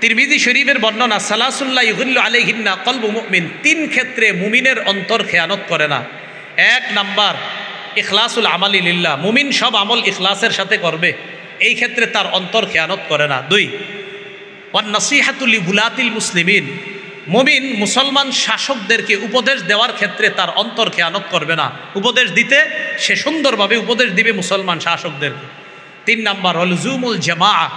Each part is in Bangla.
তিরমিজি শরীফের বর্ণনা সালাসুল্লাহ ইউগুল্লু আলাইহিন্না কলবু মুমিন, তিন ক্ষেত্রে মুমিনের অন্তর খেয়ানত করে না। এক নাম্বার ইখলাসুল আমালি লিল্লাহ, মুমিন সব আমল ইখলাসের সাথে করবে, এই ক্ষেত্রে তার অন্তর খেয়ানত করে না। দুই, ওয়ান নাসিহাতুল বুলাতিল মুসলিমিন, মুমিন মুসলমান শাসকদেরকে উপদেশ দেওয়ার ক্ষেত্রে তার অন্তর খেয়ানত করবে না, উপদেশ দিতে সে সুন্দরভাবে উপদেশ দিবে মুসলমান শাসকদেরকে। তিন নাম্বার হল লুজুমুল জামাআ,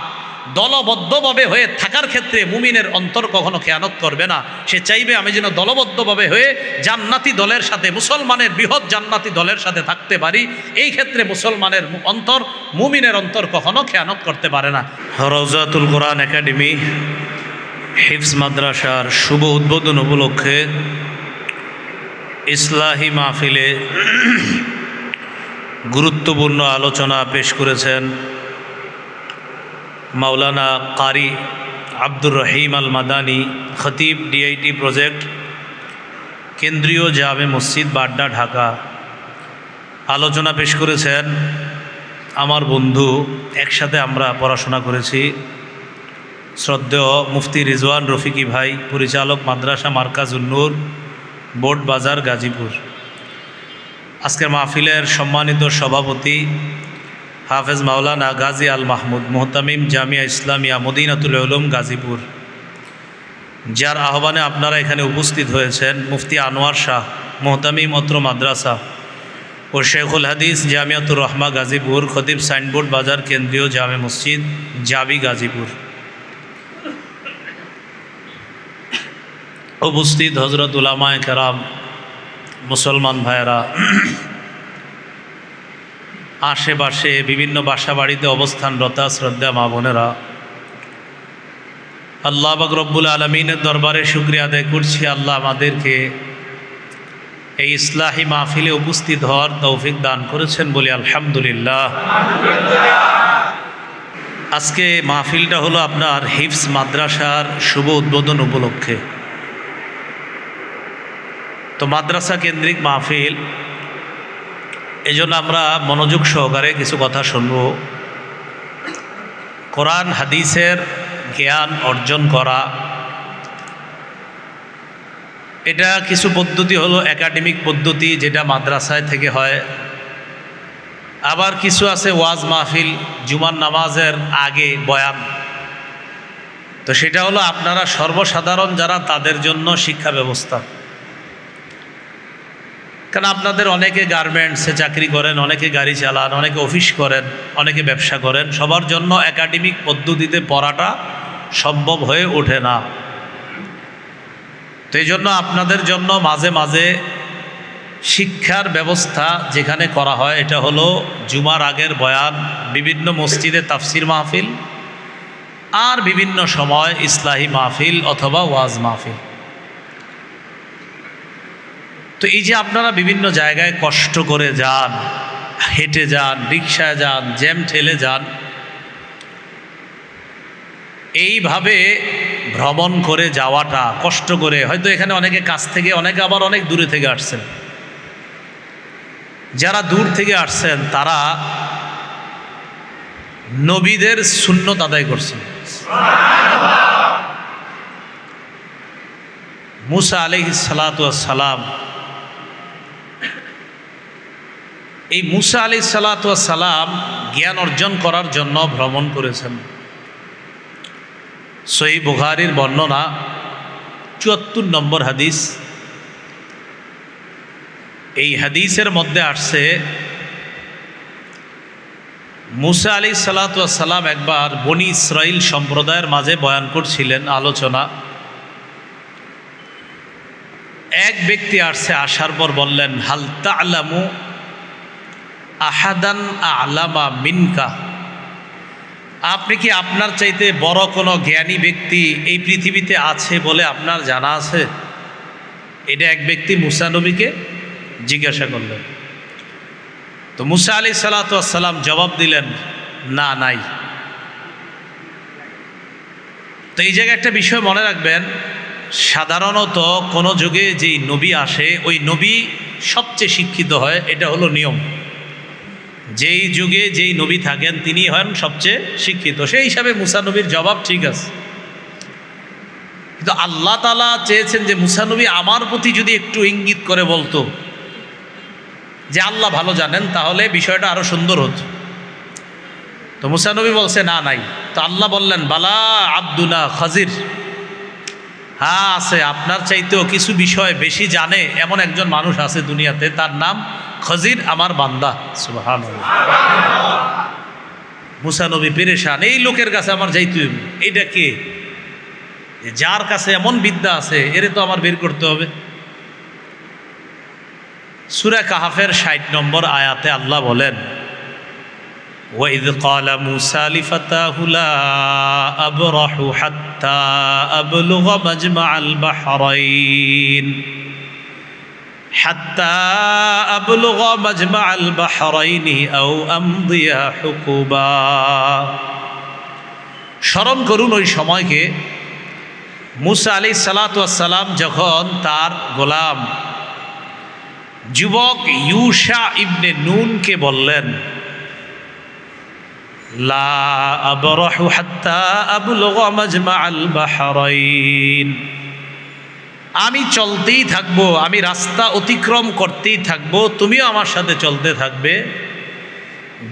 দলবদ্ধভাবে হয়ে থাকার ক্ষেত্রে মুমিনের অন্তর কখনো খেয়ানত করবে না। সে চাইবে আমি যেন দলবদ্ধভাবে হয়ে জান্নাতি দলের সাথে, মুসলমানের বৃহৎ জান্নাতি দলের সাথে থাকতে পারি। এই ক্ষেত্রে মুসলমানের অন্তর, মুমিনের অন্তর কখনো খেয়ানত করতে পারে না। রওজাতুল কোরআন একাডেমি হিফজ মাদ্রাসার শুভ উদ্বোধন উপলক্ষে ইসলাহি মাহফিলে গুরুত্বপূর্ণ আলোচনা পেশ করেছেন মাওলানা কারি আব্দুর রহিম আল মাদানী, খতিব, ডিআইটি প্রজেক্ট, কেন্দ্রীয় জামে মসজিদ, বাড্ডা, ঢাকা। আলোচনা পেশ করেছেন আমার বন্ধু, একসাথে আমরা পড়াশোনা করেছি, শ্রদ্ধেয় মুফতি রিজওয়ান রফিকি ভাই, পরিচালক মাদ্রাসা মার্কাজুন নূর, বোর্ড বাজার, গাজীপুর। আজকের মাহফিলের সম্মানিত সভাপতি হাফেজ মাওলানা গাজী আল মাহমুদ, মুহতামিম জামিয়া ইসলামিয়া মদিনাতুল উলুম, গাজীপুর, যার আহ্বানে আপনারা এখানে উপস্থিত হয়েছেন, মুফতি আনোয়ার শাহ, মুহতামিম অত্র মাদ্রাসা ও শেখুল হাদিস জামিয়াতুর রহমা, গাজীপুর, খতিব সাইনবোর্ড বাজার, কেন্দ্রীয় জামে মসজিদ, জাবি, গাজীপুর। উপস্থিত হজরত উলামায়ে কেরাম, মুসলমান ভাইয়েরা, আশেপাশে বিভিন্ন বাসা বাড়িতে অবস্থানরত শ্রদ্ধা মা বোনেরা, আল্লাহ পাক রব্বুল আলমিনের দরবারে শুকরিয়া আদায় করছি, আল্লাহ আমাদেরকে এই ইসলাহি মাহফিলে উপস্থিত হওয়ার তৌফিক দান করেছেন বলে আলহামদুলিল্লাহ। আজকে মাহফিলটা হলো আপনার হিফজ মাদ্রাসার শুভ উদ্বোধন উপলক্ষে। তো মাদ্রাসা কেন্দ্রিক মাহফিল, এই জন্য আমরা মনোযোগ সহকারে কিছু কথা শুনব। কোরআন হাদিসের জ্ঞান অর্জন করা, এটা কিছু পদ্ধতি হলো একাডেমিক পদ্ধতি, যেটা মাদ্রাসায় থেকে হয়। আবার কিছু আছে ওয়াজ মাহফিল, জুমার নামাজের আগে বয়ান, তো সেটা হলো আপনারা সর্বসাধারণ যারা, তাদের জন্য শিক্ষা ব্যবস্থা। কারণ আপনাদের অনেকে গার্মেন্টসে চাকরি করেন, অনেকে গাড়ি চালান, অনেকে অফিস করেন, অনেকে ব্যবসা করেন, সবার জন্য একাডেমিক পদ্ধতিতে পড়াটা সম্ভব হয়ে ওঠে না। তো এই জন্য আপনাদের জন্য মাঝে মাঝে শিক্ষার ব্যবস্থা যেখানে করা হয়, এটা হলো জুমার আগের বয়ান, বিভিন্ন মসজিদে তাফসির মাহফিল, আর বিভিন্ন সময় ইসলাহি মাহফিল অথবা ওয়াজ মাহফিল। তো এই যে আপনারা বিভিন্ন জায়গায় কষ্ট করে যান, হেঁটে যান, রিক্সায় যান, জ্যাম ঠেলে যান, এইভাবে ভ্রমণ করে যাওয়াটা কষ্ট করে, হয়তো এখানে অনেকে কাছ থেকে, অনেকে আবার অনেক দূরে থেকে আসছেন। যারা দূর থেকে আসছেন তারা নবীদের সুন্নত আদায় করছেন। মুসা আলাইহিস সালাতু ওয়াস সালাম, এই মুসা আলাইহিস সালাতু ওয়াস সালাম জ্ঞান অর্জন করার জন্য ভ্রমণ করেছেন। সহিহ বুখারীর বর্ণনা ৭৪ নম্বর হাদিস। এই হাদিসের মধ্যে আসছে, মুসা আলাইহিস সালাতু ওয়াস সালাম একবার বনি ইসরাইল সম্প্রদায়ের মাঝে বয়ান করছিলেন, আলোচনা। এক ব্যক্তি আসছে, আসার পর বললেন, হাল তা'লামু আহাদান আ'লামা মিনকা, আপনি কি আপনার চাইতে বড় কোনো জ্ঞানী ব্যক্তি এই পৃথিবীতে আছে বলে আপনার জানা আছে? এটা এক ব্যক্তি মুসা নবীকে জিজ্ঞাসা করলেন। তো মুসা আলাইহিস সালাতু ওয়াস সালাম জবাব দিলেন, না, নাই। তো এই জায়গায় একটা বিষয় মনে রাখবেন, সাধারণত কোনো যুগে যেই নবী আসে, ওই নবী সবচেয়ে শিক্ষিত হয়, এটা হলো নিয়ম। যেই যুগে যেই নবী থাকেন তিনি হন সবচেয়ে শিক্ষিত। সেই হিসাবে মুসা নবীর জবাব ঠিক আছে। কিন্তু আল্লাহ তাআলা চেয়েছেন যে মুসা নবী আমার প্রতি যদি একটু ইঙ্গিত করে বলতো যে আল্লাহ ভালো জানেন, তাহলে বিষয়টা আরো সুন্দর হতো। তো মুসা নবী বলছে না, নাই। তো আল্লাহ বললেন বালা আব্দুনা খাজির, হ্যাঁ আছে, আপনার চাইতেও কিছু বিষয় বেশি জানে এমন একজন মানুষ আছে দুনিয়াতে, তার নাম খাজির, আমার বান্দা। সুবহানাল্লাহ। মুসা নবী পেরেশান, এই লোকের কাছে আমার যাইতে হবে। এইটা কে? যার কাছে এমন বিদ্যা আছে, এরে তো আমার বের করতে হবে। সূরা কাহাফের ৬০ নম্বর আয়াতে আল্লাহ বলেন وَإِذْ قَالَ مُوسَى لِفَتَاهُ لَا أَبْرَحُ حَتَّى أَبْلُغَ مَجْمَعَ الْبَحْرَيْنِ أَوْ أَمْضِيَ حُقُبًا। স্মরণ করুন ওই সময়কে মুসা আলাইহিস সালাতু ওয়াস সালাম যখন তার গোলাম যুবক ইউশা ইবনে নুনকে বললেন লা আবরাহু হাত্তা আবলুগা মাজমাআল বাহরাইন, আমি চলতেই থাকবো, আমি রাস্তা অতিক্রম করতেই থাকবো, তুমিও আমার সাথে চলতে থাকবে,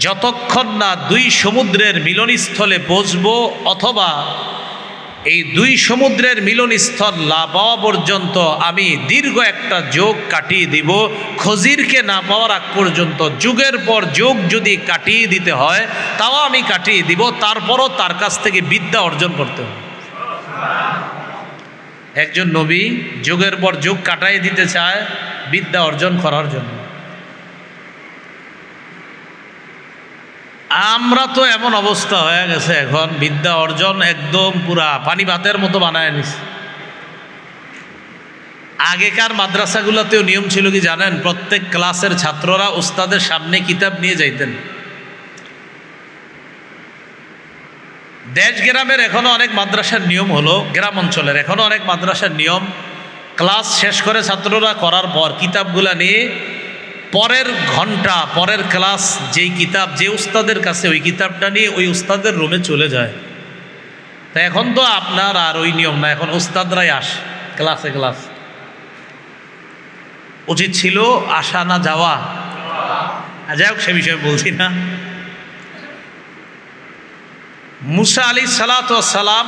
যতক্ষণ না দুই সমুদ্রের মিলনস্থলে পৌঁছবো, অথবা এই দুই সমুদ্রের মিলনস্থল না পাওয়া পর্যন্ত আমি দীর্ঘ একটা যোগ কাটিয়ে দিব। খজিরকে না পাওয়ার আগ পর্যন্ত যুগের পর যুগ যদি কাটিয়ে দিতে হয় তাও আমি কাটিয়ে দিব, তারপরও তার কাছ থেকে বিদ্যা অর্জন করতে হবে। একজন নবী যুগের পর যুগ কাটাই দিতে চায় বিদ্যা অর্জন করার জন্য। আমরা তো এমন অবস্থা হয়ে গেছে এখন, বিদ্যা অর্জন একদম পুরা পানি ভাতের মতো বানায় নিছে। আগেকার মাদ্রাসাগুলোতেও নিয়ম ছিল কি জানেন? প্রত্যেক ক্লাসের ছাত্ররা উস্তাদের সামনে কিতাব নিয়ে যাইতেন। দেশ গ্রামের এখনো অনেক মাদ্রাসার নিয়ম হলো, গ্রাম অঞ্চলের এখনো অনেক মাদ্রাসার নিয়ম, ক্লাস শেষ করে ছাত্ররা করার পর কিতাবগুলা নিয়ে পরের ঘন্টা, পরের ক্লাস যেই কিতাব যে উস্তাদের কাছে, ওই কিতাবটা নিয়ে ওই উস্তাদের রুমে চলে যায়। তা এখন তো আপনার আর ওই নিয়ম না, এখন উস্তাদরাই আসে ক্লাসে। ক্লাস উচিত ছিল আসা না যাওয়া, যাই হোক সে বিষয়ে বলছি না। মুসা আলাইহিস সালাতু ওয়াস সালাম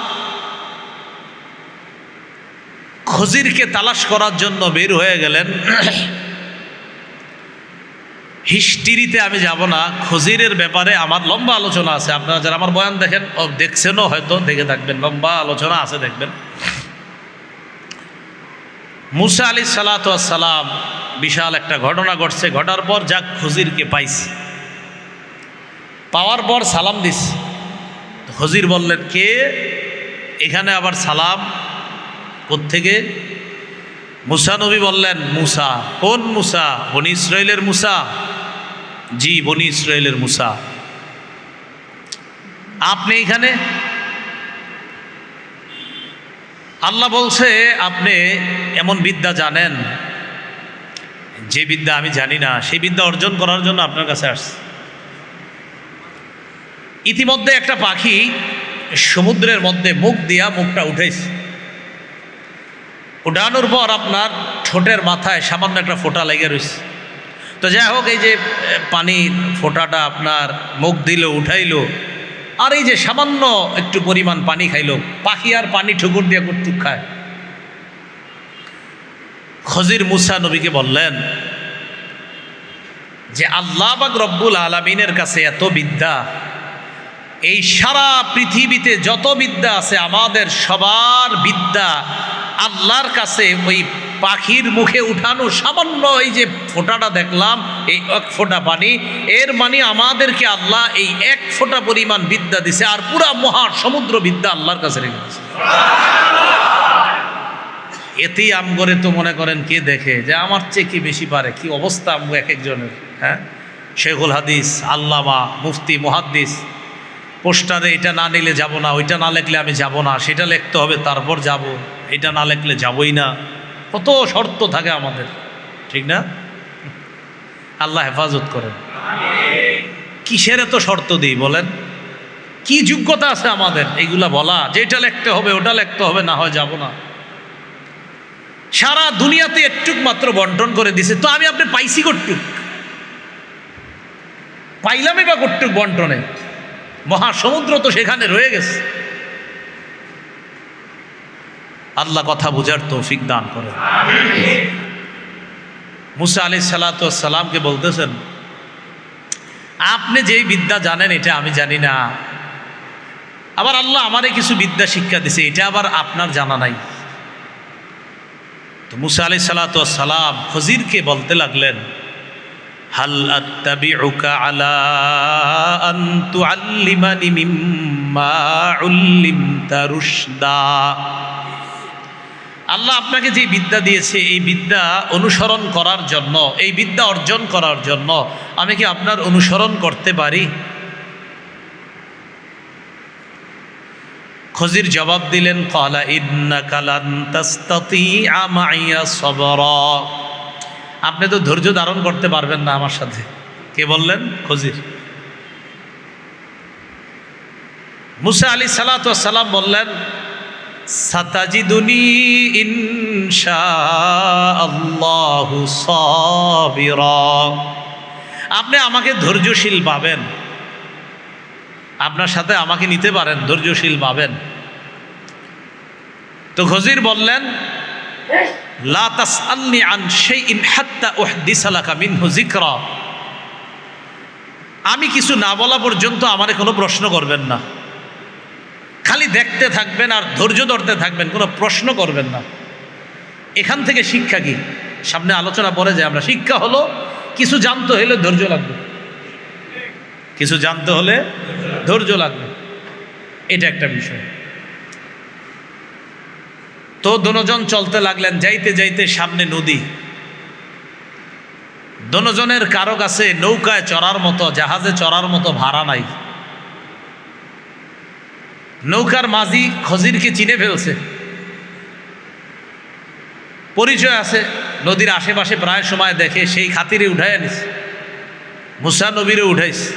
খজিরকে তালাশ করার জন্য বের হয়ে গেলেন। হিস্ট্রিতে আমি যাব না, খজিরের ব্যাপারে আমার লম্বা আলোচনা আছে। আপনারা যারা আমার বয়ান দেখেন, দেখছেনও হয়তো, দেখে থাকবেন, লম্বা আলোচনা আছে, দেখবেন। মুসা আলাইহিস সালাতু ওয়াস সালাম বিশাল একটা ঘটনা ঘটছে, ঘটার পর যাক খজিরকে পাইছে, পাওয়ার পর সালাম দিস। খজির বললেন কে? এখানে আবার সালাম কোত্থেকে? মুসা নবী বললেন মুসা। কোন মুসা? বনি ইসরাইলের মুসা। জি, বনি ইসরাইলের মুসা। আপনি এখানে? আল্লাহ বলছে আপনি এমন বিদ্যা জানেন যে বিদ্যা আমি জানি না, সেই বিদ্যা অর্জন করার জন্য আপনার কাছে আসছে। ইতিমধ্যে একটা পাখি সমুদ্রের মধ্যে মুখ দিয়া মুখটা উঠেছে, উঠানোর পর আপনার ঠোঁটের মাথায় সামান্য একটা ফোঁটা লেগে রয়েছে। তো যাই হোক, এই যে পানির ফোঁটাটা আপনার মুখ দিল, উঠাইলো, আর এই যে সামান্য একটু পরিমাণ পানি খাইলো। পাখি আর পানি ঠুকুর দিয়ে কর্তুক খায়। খজির মুসা নবীকে বললেন যে আল্লাহ পাক রব্বুল আলামিনের কাছে এত বিদ্যা, এই সারা পৃথিবীতে যত বিদ্যা আছে আমাদের সবার বিদ্যা আল্লাহর কাছে ওই পাখির মুখে উঠানো সামান্য এই যে ফোঁটাটা দেখলাম, এই এক ফোঁটা পানি, এর মানে আমাদেরকে আল্লাহ এই এক ফোঁটা পরিমাণ বিদ্যা দিছে, আর পুরা মহা সমুদ্র বিদ্যা আল্লাহর কাছে রেখে দিছে। এতেই আমগরে তো মনে করেন কে দেখে যে আমার চেয়ে কি বেশি পারে, কি অবস্থা আমগো এক একজনের। হ্যাঁ, শেখুল হাদিস, আল্লামা, মুফতি, মুহাদ্দিস, পোস্টারে এটা না নিলে যাব না, ওইটা না লিখলে আমি যাব না, সেটা লিখতে হবে তারপর যাব, এটা না লিখলে যাবই না। কত শর্ত থাকে আমাদের, ঠিক না? আল্লাহ হেফাজত করেন। কিসের এত শর্ত দিই বলেন? কি যোগ্যতা আছে আমাদের এইগুলা বলা যে এটা লিখতে হবে, ওটা লিখতে হবে, না হয় যাব না? সারা দুনিয়াতে একটুক মাত্র বন্টন করে দিছে, তো আমি আপনি পাইছি কটুক, পাইলামই বা কটুক বন্টনে? মহাসমুদ্র তো সেখানে রয়ে গেছে। আল্লাহ কথা বুঝার তৌফিক দান করে। মুসা আলাইহিস সালাতু ওয়াস সালামকে বলতেছেন, আপনি যেই বিদ্যা জানেন এটা আমি জানি না, আবার আল্লাহ আমারে কিছু বিদ্যা শিক্ষা দিছে, এটা আবার আপনার জানা নাই। তো মুসা আলাইহিস সালাতু ওয়াস সালাম খজিরকে বলতে লাগলেন, হাল আত্তাবিউকা আলা আন তুআল্লিমানি মিম্মা উল্লিমতা রুশদা। আল্লাহ আপনাকে যে বিদ্যা দিয়েছে এই বিদ্যা অনুসরণ করার জন্য, এই বিদ্যা অর্জন করার জন্য আমি কি আপনার অনুসরণ করতে পারি? খজির জবাব দিলেন, ক্বালা ইন্নাকা লান তাসতাতিআ মাইয়া সাবরা। আপনি তো ধৈর্য ধারণ করতে পারবেন না আমার সাথে। কে বললেন? খজির। মুসা আলাইহিস সালাতু ওয়াস সালাম বললেন, সাতাজিদুনি ইনশাআল্লাহু সাবিরা। আপনি আমাকে ধৈর্যশীল পাবেন, আপনার সাথে আমাকে নিতে পারেন, ধৈর্যশীল পাবেন। তো খজির বললেন, লা তাসআলনি আন শাইইন হাত্তা উহদিসা লাকা মিনহু যিকরা। আমি কিছু না বলা পর্যন্ত আমারে কোনো প্রশ্ন করবেন না, খালি দেখতে থাকবেন আর ধৈর্য ধরতে থাকবেন, কোনো প্রশ্ন করবেন না। এখান থেকে শিক্ষা কি? সামনে আলোচনা পরে যে আমরা, শিক্ষা হলো কিছু জানতে হলে ধৈর্য লাগবে, কিছু জানতে হলে ধৈর্য লাগবে, এটা একটা বিষয়। তো দোনোজন চলতে লাগলেন, যাইতে যাইতে সামনে নদী। দোনোজনের কারো কাছে নৌকায় চড়ার মতো, জাহাজে চড়ার মতো ভাড়া নাই। নৌকার মাঝি খজিরকে চিনে ফেলছে, পরিচয় আছে, নদীর আশেপাশে প্রায় সময় দেখে, সেই খাতিরে উঠায় নিস, মুসা নবীরে উঠাইছে।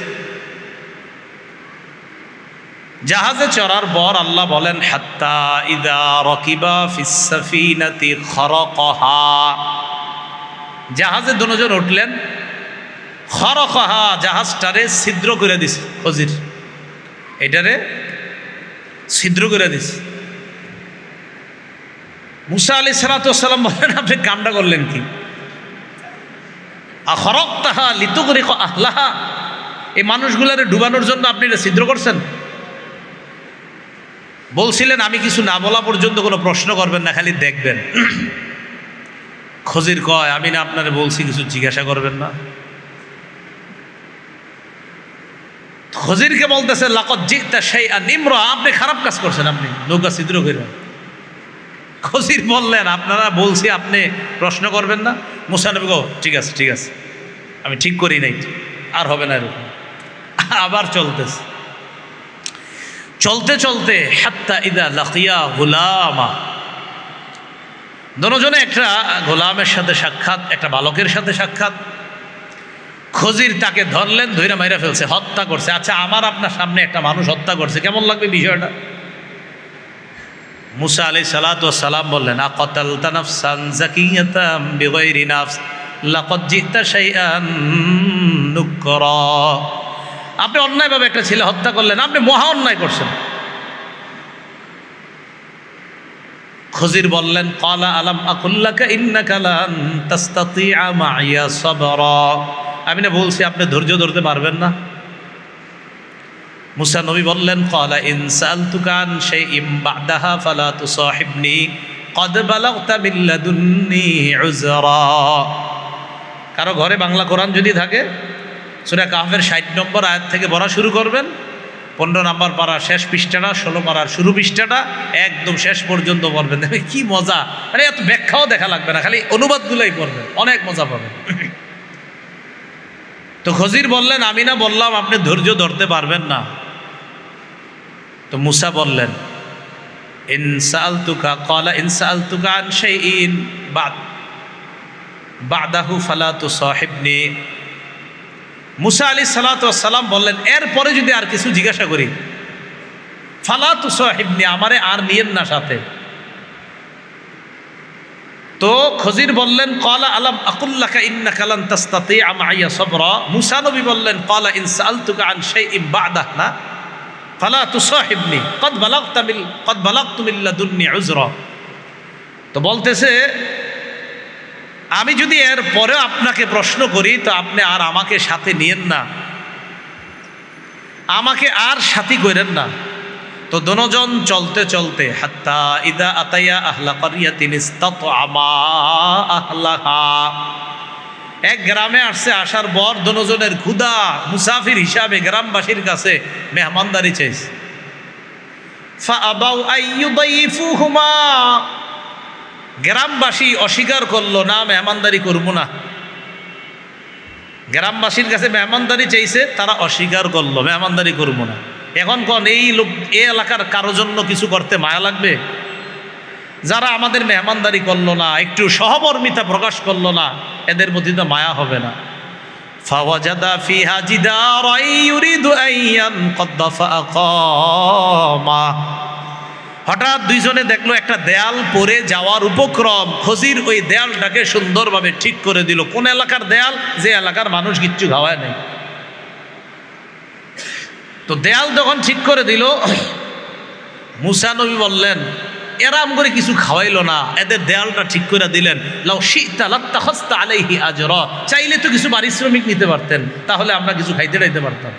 জাহাজে চড়ার পর আল্লাহ বলেন, হাত্তা ইদা রাকিবা ফিস সাফিনাতি খরকহা। জাহাজে দুজন উঠলেন, খরকহা জাহাজটারে ছিদ্র করে দিছে খজির, এটারে ছিদ্র করে দিছে। মুসা আলাইহিস সালাতু ওয়াস সালাম বলেন, আপনি কামটা করলেন কি? আখরাকতাহা লিতুগরিকা আহলাহা। এই মানুষগুলারে ডুবানোর জন্য আপনি এটা ছিদ্র করছেন? বলছিলেন আমি কিছু না বলা পর্যন্ত কোনো প্রশ্ন করবেন না, খালি দেখবেন। খজির কয়, আমি না আপনারে বলছি কিছু জিজ্ঞাসা করবেন না? খজিরকে বলতেছে, লাকাদ জিতা শাইআন ইমরা। আপনি খারাপ কাজ করছেন, আপনি নৌকা ছিদ্র করে। খজির বললেন, আপনারা বলছি আপনি প্রশ্ন করবেন না। মুসা নবী গো, ঠিক আছে ঠিক আছে, আমি ঠিক করি নাই, আর হবে না এরকম। আবার চলতেছে, চলতে চলতে হাত্তা ইদা লাকিয়া গুলামা। দুজনে একটা গোলামের সাথে সাক্ষাৎ, একটা বালকের সাথে সাক্ষাৎ। খজির তাকে ধরলেন, ধইরা মাইরা ফেলছে, হত্যা করছে। আচ্ছা, আমার আপনার সামনে একটা মানুষ হত্যা করছে, কেমন লাগবে বিষয়টা? মুসা আলাইহিস সালাতু ওয়াস সালাম বললেন, আকাতালতা নাফসান যাকিয়াতাম বিগাইরি নাফস লাকাদ জিতা শাইআন নুকরা। আপনি অন্যায়ভাবে একটা ছেলে হত্যা করলেন, আপনি মহা অন্যায় করছেন। খজির বললেন, ক্বালা আলাম আকুল্লাকা ইন্নাকা লান তাসতাতিআ মাইয়া সাবরা। আমি না বলছি আপনি ধৈর্য ধরতে পারবেন না? মুসা নবী বললেন, ক্বালা ইন সাআলতুকা আন শাইইন বা'দাহা ফালা তুসাহিবনি ক্বাদ বালাগতা মিন লাদুন্নি উযরা। কারো ঘরে বাংলা কোরআন যদি থাকে, সূরা কাহফের 60 নম্বর আয়াত থেকে পড়া শুরু করবেন, 15 নম্বর পারা শেষ পৃষ্ঠাটা, 16 পারার শুরু পৃষ্ঠাটা একদম শেষ পর্যন্ত পড়বেন। দেখবেন কি মজা, মানে এত ব্যাখ্যাও দেখা লাগবে না, খালি অনুবাদগুলাই পড়বেন, অনেক মজা পাবেন। তো খজির বললেন, আমি না বললাম আপনি ধৈর্য ধরতে পারবেন না? তো মুসা বললেন, ইন সাআলতুকা ক্বালা ইন সাআলতুকা আন শাইইন বা'দাহু ফালা তুসাহিবনি। মুসা আলাইহিস সালাতু ওয়াস সালাম বললেন, এরপরে যদি আর কিছু জিজ্ঞাসা করি, ফালা তুসাহিবনি, আমারে আর নিয়েন না সাথে। তো খজির বললেন ক্বালা আলাম আকুল্লাকা ইন্নাকা লান তাসতাতিআ মাইয়া সাবরা। মুসা নবী বললেন ক্বালা ইন সাআলতুকা আন শাইইন বা'দাহু না ফালা তুসাহিবনি ক্বাদ বালাগতু মিন লাদুন্নি উযরা। তো বলতেছে আমি যদি এর পরে আপনাকে প্রশ্ন করি তো আপনি আর আমাকে সাথে নিয়েন না, আমাকে আর সাথী করেন না। তো দোনোজন চলতে চলতে হাত্তা ইদা আতাইয়া আহলা ক্বরিয়াতিন ইসতাতআমা আহলাহা, এক গ্রামে আসছে, আসার পর দোনোজনের ক্ষুধা, মুসাফির হিসাবে গ্রামবাসীর কাছে মেহমানদারি চাইছে। ফাআবাউ আইয়ুদাইফুহুমা, গ্রামবাসী অস্বীকার করলো, না মেহমানদারি করবো না। গ্রামবাসীর কাছে মেহমানদারি চাইছে, তারা অস্বীকার করলো, মেহমানদারি করবো না। এখন কোন এই লোক এই এলাকার কারো জন্য কিছু করতে মায়া লাগবে? যারা আমাদের মেহমানদারি করলো না, একটু সহমর্মিতা প্রকাশ করলো না, এদের প্রতি তো মায়া হবে না। ফাওয়াজাদা ফিহা জিদারান ইউরিদু আন ইয়ানকাদ্দা ফাআকামা, হঠাৎ দুইজনে দেখলো একটা দেয়াল পড়ে যাওয়ার উপক্রম। খজির ওই দেয়ালটাকে সুন্দরভাবে ঠিক করে দিল। কোন এলাকার দেয়াল? যে এলাকার মানুষ কিচ্ছু খাওয়ায় নেই। তো দেয়াল যখন ঠিক করে দিল, মুসা নবী বললেন এরাম করে কিছু খাওয়াইলো না, এদের দেয়ালটা ঠিক করে দিলেন। লাউ শি'তা লাত্তাখাযতা আলাইহি আজরা, চাইলে তো কিছু পারিশ্রমিক নিতে পারতেন, তাহলে আমরা কিছু খাইতে রাইতে পারতাম।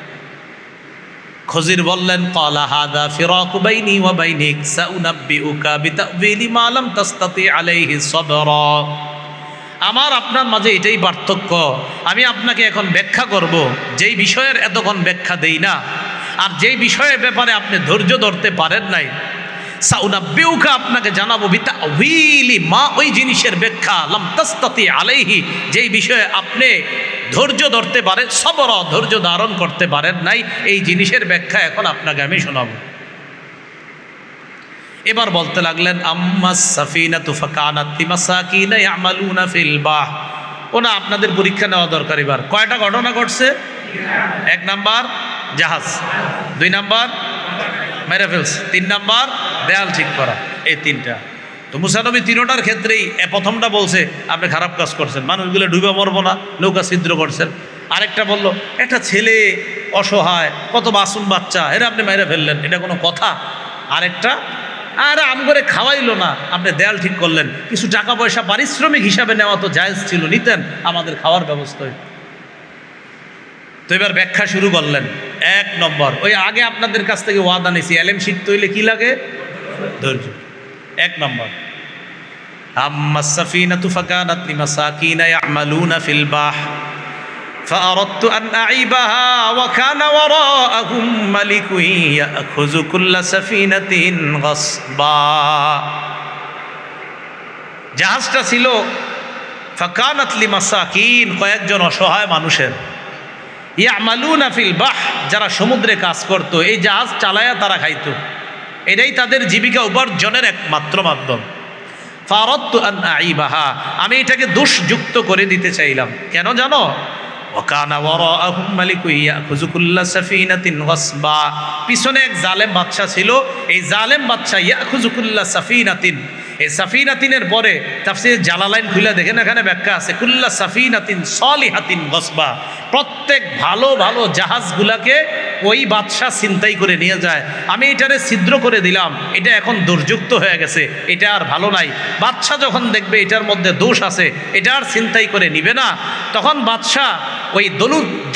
খজির বললেন ক্বালা হাযা ফিরাকু বাইনি ওয়া বাইনিক সাউনাব্বিউকা বিতা'ওয়িলি মা লাম তাসতাতি আলাইহি সাবরা, আমার আপনার মাঝে এটাই পার্থক্য। আমি আপনাকে এখন ব্যাখ্যা করব যেই বিষয়ের এতক্ষণ ব্যাখ্যা দেই না, আর যেই বিষয়ের ব্যাপারে আপনি ধৈর্য ধরতে পারেন নাই, সাউনাব্বিউকা আপনাকে জানাবো বিতা'ওয়িলি মা, ওই জিনিসের ব্যাখ্যা, লাম তাসতাতি আলাইহি, যেই বিষয়ে আপনি ধৈর্য ধরতে পারেন, সবর ধৈর্য ধারণ করতে পারেন নাই, এই জিনিসের ব্যাখ্যা এখন আপনাকে আমি শোনাবো। এবার বলতে লাগলেন আম্মাস সাফিনাতু ফাকানাত লিমাসাকিনা ইয়ামালুনা ফিল বাহ। ওনা আপনাদের পরীক্ষা নেওয়া দরকার। এবার কয়টা ঘটনা ঘটছে? 1 নাম্বার জাহাজ, 2 নাম্বার মেরে ফেলছে, 3 নাম্বার দেয়াল ঠিক করা, এই 3টা। তো মুসা নবী 3টার ক্ষেত্রেই প্রথমটা বলছে আপনি খারাপ কাজ করছেন, মানুষগুলো ডুবে মরবো না, নৌকা ছিদ্র করছেন। আরেকটা বলল একটা ছেলে অসহায়, কত মাসুম বাচ্চা, এরা আপনি মেরে ফেললেন, এটা কোনো কথা? আরেকটা আর আম করে খাওয়াইলো না, আপনি দেয়াল ঠিক করলেন, কিছু টাকা পয়সা পারিশ্রমিক হিসাবে নেওয়া তো জায়েজ ছিল, নিতেন, আমাদের খাওয়ার ব্যবস্থা হইত। তো এবার ব্যাখ্যা শুরু করলেন। 1 নম্বর, ওই আগে আপনাদের কাছ থেকে ওয়াদা নিয়েছি, এলেম শিখতে হইলে কি লাগে? ধৈর্য। 1 নম্বর, আম্মাস সাফিনাতু ফাকানাত লিমাসাকিনা ইয়ামালুনা ফিল বাহ فأردت أن أعيبها وكان وراءهم ملك يأخذ كل سفينة غصبا। জাহাজটা ছিল ফাকানাত লিমাসাকিন, কয়েকজন অসহায় মানুষের, ইয়ামালুনা ফিল বাহ, যারা সমুদ্রে কাজ করত, এই জাহাজ চালায়া তারা খাইতো, এটাই তাদের জীবিকা উপার্জনের একমাত্র মাধ্যম। ফারাদতু আন আইবাহা, আমি এটাকে দোষযুক্ত করে দিতে চাইলাম। কেন জানো? ওয়াকানা ওয়ারাআহুম মালিকুন ইয়াখুযু কুল্লা সাফিনাতিন গাসবা, পিছনে এক জালেম বাদশা ছিল, এই জালেম বাদশা ইয়াখুযু কুল্লা সাফিনাতিন, এই সাফিনাতিনের পরে তাফসীর জালালাইন খুলে দেখেন, এখানে ব্যাখ্যা আছে কুল্লা সাফিনাতিন সালিহাতিন গাসবা, প্রত্যেক ভালো ভালো জাহাজগুলাকে ওই বাদশা ছিনতাই করে নিয়ে যায়। আমি এটারে ছিদ্র করে দিলাম, এটা এখন দুর্যুক্ত হয়ে গেছে, এটা আর ভালো নাই। বাদশা যখন দেখবে এটার মধ্যে দোষ আছে, এটা আর ছিনতাই করে নিবে না, তখন বাদশা ওই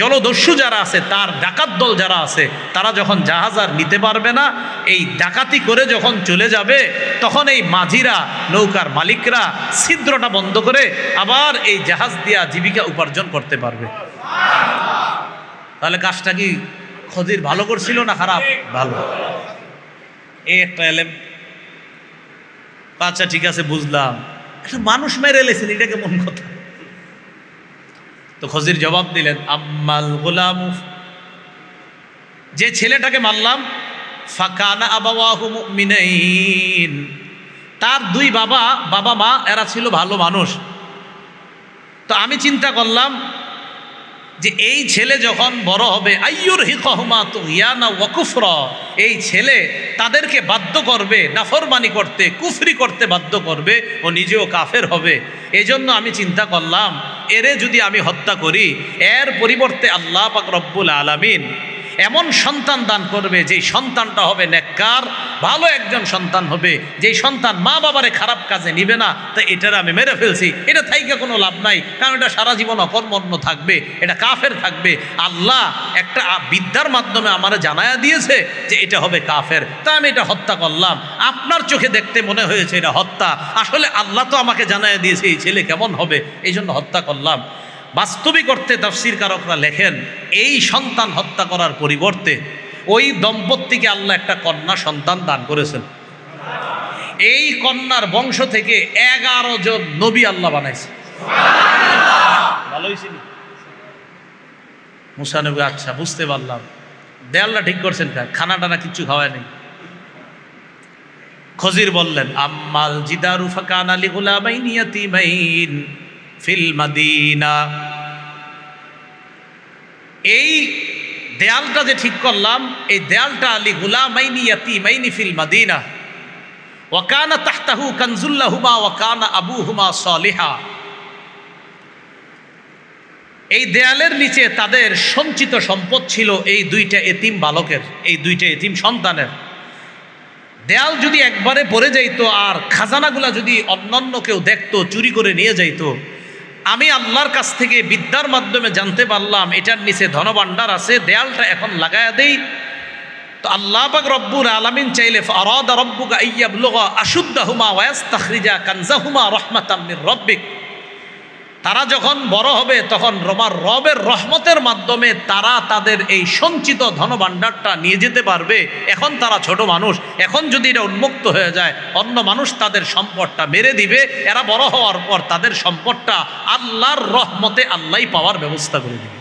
জলদস্যু যারা আছে, তার ডাকাত দল যারা আছে, তারা যখন জাহাজ আর নিতে পারবে না, এই ডাকাতি করে যখন চলে যাবে, তখন এই মাঝিরা, নৌকার মালিকরা ছিদ্রটা বন্ধ করে আবার এই জাহাজ দিয়া জীবিকা উপার্জন করতে পারবে। তাহলে কাজটা কি খজির ভালো করছিল না খারাপ? ভালো। এই একটা এলেম। আচ্ছা ঠিক আছে, বুঝলাম, একটা মানুষ মেরে এলেছেন, এটা কেমন কথা? তো খজির জবাব দিলেন আম্মাল গোলাম, যে ছেলেটাকে মারলাম, ফাকানা আবাওয়াহু মুমিনাইন, তার 2 বাবা মা এরা ছিল ভালো মানুষ। তো আমি চিন্তা করলাম যে এই ছেলে যখন বড় হবে আইয়ুর হিকহুমা তুগয়ানা ওয়া কুফরা, এই ছেলে তাদেরকে বাধ্য করবে নাফরমানি করতে, কুফরি করতে বাধ্য করবে, ও নিজেও কাফের হবে। এজন্য আমি চিন্তা করলাম এরে যদি আমি হত্যা করি, এর পরিবর্তে আল্লাহ পাক রব্বুল আলামিন এমন সন্তান দান করবে যেই সন্তানটা হবে নেককার, ভালো একজন সন্তান হবে, যেই সন্তান মা বাবারে খারাপ কাজে নিবে না। তো এটার আমি মেরে ফেলছি, এটা থাইকে কোনো লাভ নাই, কারণ এটা সারা জীবন অকর্মণ্য থাকবে, এটা কাফের থাকবে। আল্লাহ একটা বিদ্যার মাধ্যমে আমারে জানায়া দিয়েছে যে এটা হবে কাফের, তা আমি এটা হত্যা করলাম। আপনার চোখে দেখতে মনে হয়েছে এটা হত্যা, আসলে আল্লাহ তো আমাকে জানায়া দিয়েছে এই ছেলে কেমন হবে, এই জন্য হত্যা করলাম। বাস্তবিক অর্থে তাফসীর কারকরা লেখেন এই সন্তান হত্যা করার পরিবর্তে ওই দম্পতিকে আল্লাহ একটা কন্যা সন্তান দান করেছেন। এই কন্যার বংশ থেকে 11 জন নবী আল্লাহ বানাইছে। ভালো হয়েছে মুসা নবী, আচ্ছা বুঝতে পারলাম, দেয়ালটা ঠিক করছেন, খানা টানা কিচ্ছু খাওয়ায় নেই। খজির বললেন আম্মাল জিদারু ফাকানা লিগুলামাইনি ইয়াতীমাইন ফিল মাদিনা, এই দেয়ালটা যে ঠিক করলাম, এই দেয়ালটা লিগুলামাইনি ইয়াতীমাইনি ফিল মাদিনা ওয়া কানা তাহতাহু কানজুল লাহুমা ওয়া কানা আবুহুমা সালিহা, এই দেয়ালের নিচে তাদের সঞ্চিত সম্পদ ছিল এই দুইটা এতিম বালকের, এই দুইটা এতিম সন্তানের। দেয়াল যদি একবারে পড়ে যাইতো আর খাজানাগুলা যদি অন্যান্য কেউ দেখতো, চুরি করে নিয়ে যাইতো, আমি আল্লাহর কাছ থেকে বিদ্যার মাধ্যমে জানতে পারলাম এটার নিচে ধনভাণ্ডার আছে, দেয়ালটা এখন লাগায়া দেই। তো আল্লাহ পাক রব্বুল আলামিন চাইলে ফারাদা রাব্বুকা আইয়াবলুগা আশুদ্দাহুমা ওয়া ইয়াস্তাখরিজা কানজাহুমা রাহমাতাম মির রাব্বিক, তারা যখন বড় হবে তখন রবের রহমতের মাধ্যমে তারা তাদের এই সঞ্চিত ধনভাণ্ডারটা নিয়ে যেতে পারবে। এখন তারা ছোট মানুষ, এখন যদি এটা উন্মুক্ত হয়ে যায় অন্য মানুষ তাদের সম্পদটা মেরে দিবে, এরা বড় হওয়ার পর তাদের সম্পদটা আল্লাহর রহমতে আল্লাহই পাওয়ার ব্যবস্থা করে দিবে।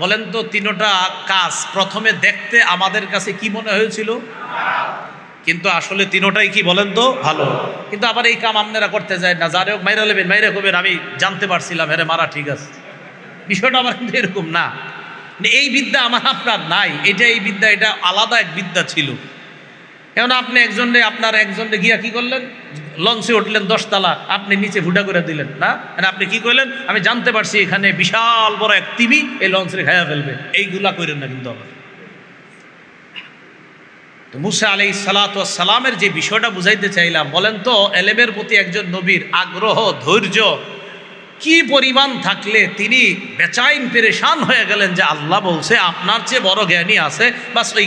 বলেন তো তিনটা কাজ প্রথমে দেখতে আমাদের কাছে কি মনে হয়েছিল, কিন্তু আসলে তিনোটাই কি বলেন তো ভালো। কিন্তু আবার এই কাম আপনারা করতে যায় না, যারে হোক মাইরা নেবেন, মাইরা কবেন আমি জানতে পারছিলাম এরে মারা ঠিক আছে, বিষয়টা আমার কিন্তু এরকম না। এই বিদ্যা আমার আপনার নাই, এটা এই বিদ্যা এটা আলাদা এক বিদ্যা ছিল। এখন আপনি আপনার একজনে গিয়া কি করলেন, লঞ্চে উঠলেন 10 তলা, আপনি নিচে ফুটা করে দিলেন না, আপনি কি করলেন, আমি জানতে পারছি এখানে বিশাল বড় এক তিমি এই লঞ্চে খাইয়া ফেলবে, এইগুলা করেন না কিন্তু আবার। তো মুসা আলাইহিস সালাতু ওয়াস সালামের যে বিষয়টা বুঝাইতে চাইলাম, বলেন তো এলেমের প্রতি একজন নবীর আগ্রহ ধৈর্য কি পরিমাণ থাকলে তিনি বেচাইন পেরেশান হয়ে গেলেন যে আল্লাহ বলছে আপনার চেয়ে বড় জ্ঞানী আছে, বাস ওই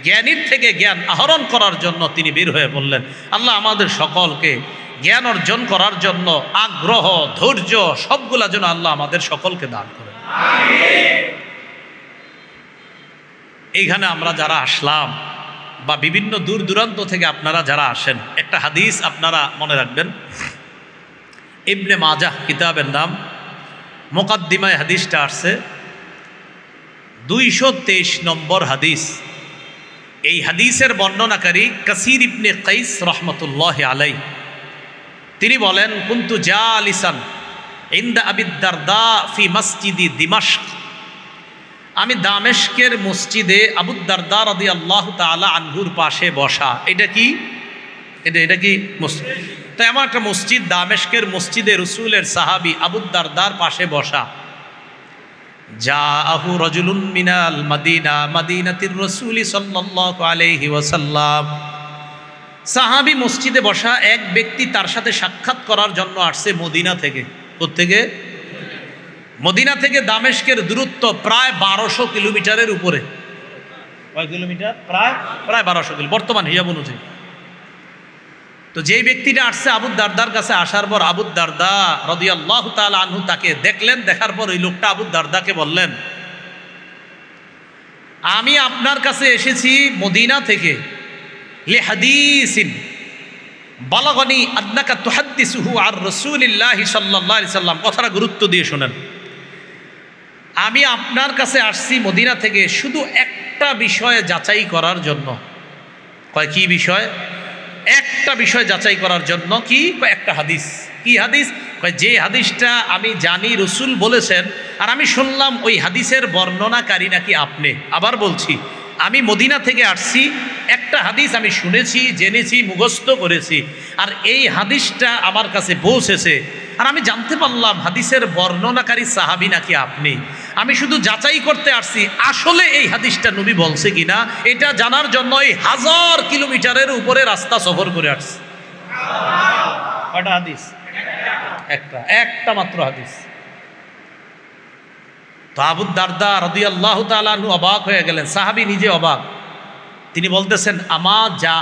জ্ঞানীর থেকে জ্ঞান আহরণ করার জন্য তিনি বের হয়ে পড়লেন। আল্লাহ আমাদের সকলকে জ্ঞান অর্জন করার জন্য আগ্রহ ধৈর্য সবগুলা যেন আল্লাহ আমাদের সকলকে দান করেন। এইখানে আমরা যারা আসলাম বা বিভিন্ন দূর দূরান্ত থেকে আপনারা যারা আসেন, একটা হাদিস আপনারা মনে রাখবেন, ইবনে মাজাহ কিতাবের নাম, মুকাদ্দিমায় হাদিসটা আসছে 223 নম্বর হাদিস। এই হাদিসের বর্ণনাকারী কাসির ইবনে কাইস রহমতুল্লাহ আলাই, তিনি বলেন কুনতু জালিসান ইনদা আবিদ দারদা ফি মসজিদি দিমাশক, আমি দামেশকের মসজিদে আবু দারদা রাদিয়াল্লাহু তাআলা আনহুর পাশে বসা। এটা কি মসজিদ, তো এমন একটা মসজিদ, দামেশকের মসজিদে রসুলের সাহাবী আবু দারদার পাশে বসা। জাআহু রাজুলুন মিনাল মাদিনা মাদিনাতির রাসূলি সাল্লাল্লাহু আলাইহি ওয়াসাল্লাম, সাহাবী মসজিদে বসা এক ব্যক্তি তার সাথে সাক্ষাৎ করার জন্য আসছে মদিনা থেকে। কোত্থেকে? মদিনা থেকে দামেশকের দূরত্ব প্রায় 1200 কিলোমিটারের উপরে। কয় কিলোমিটার? প্রায় 1200 কিলো বর্তমান হিসাব অনুযায়ী। তো যেই ব্যক্তিটা আসছে আবু দারদার কাছে, আসার পর আবু দারদা রাদিয়াল্লাহু তাআলা আনহু তাকে দেখলেন, দেখার পর ওই লোকটা আবু দারদাকে বললেন, আমি আপনার কাছে এসেছি মদিনা থেকে, লিহাদিসিন বালাগানি আন্নাকা তুহাদ্দিসুহু আর রাসূলিল্লাহি সাল্লাল্লাহু আলাইহি সাল্লাম। কথাটা গুরুত্ব দিয়ে শুনেন, আমি আপনার কাছে আসছি মদিনা থেকে শুধু একটা বিষয়ে যাচাই করার জন্য। কয় কি বিষয়? একটা বিষয় যাচাই করার জন্য কি একটা হাদিস। কি হাদিস? যে হাদিসটা আমি জানি রসুল বলেছেন আর আমি শুনলাম ওই হাদিসের বর্ণনাকারী নাকি আপনি। আবার বলছি, আমি মদিনা থেকে আসছি, একটা হাদিস আমি শুনেছি, জেনেছি, মুখস্থ করেছি, আর এই হাদিসটা আমার কাছে পৌঁছেছে আর আমি জানতে পারলাম হাদিসের বর্ণনাকারী সাহাবী নাকি আপনি। আমি শুধু যাচাই করতে আসছি আসলে এই হাদিসটা নবী বলছে কিনা, এটা জানার জন্য এই 1000 কিলোমিটারের উপরে রাস্তা সফর করে আসছি। কয়টা হাদিস? একটা মাত্র হাদিস। তো আবু দারদা রাদিয়াল্লাহু তাআলা আনহু অবাক হয়ে গেলেন, সাহাবী নিজে অবাক। তিনি বলতেছেন, আমা যা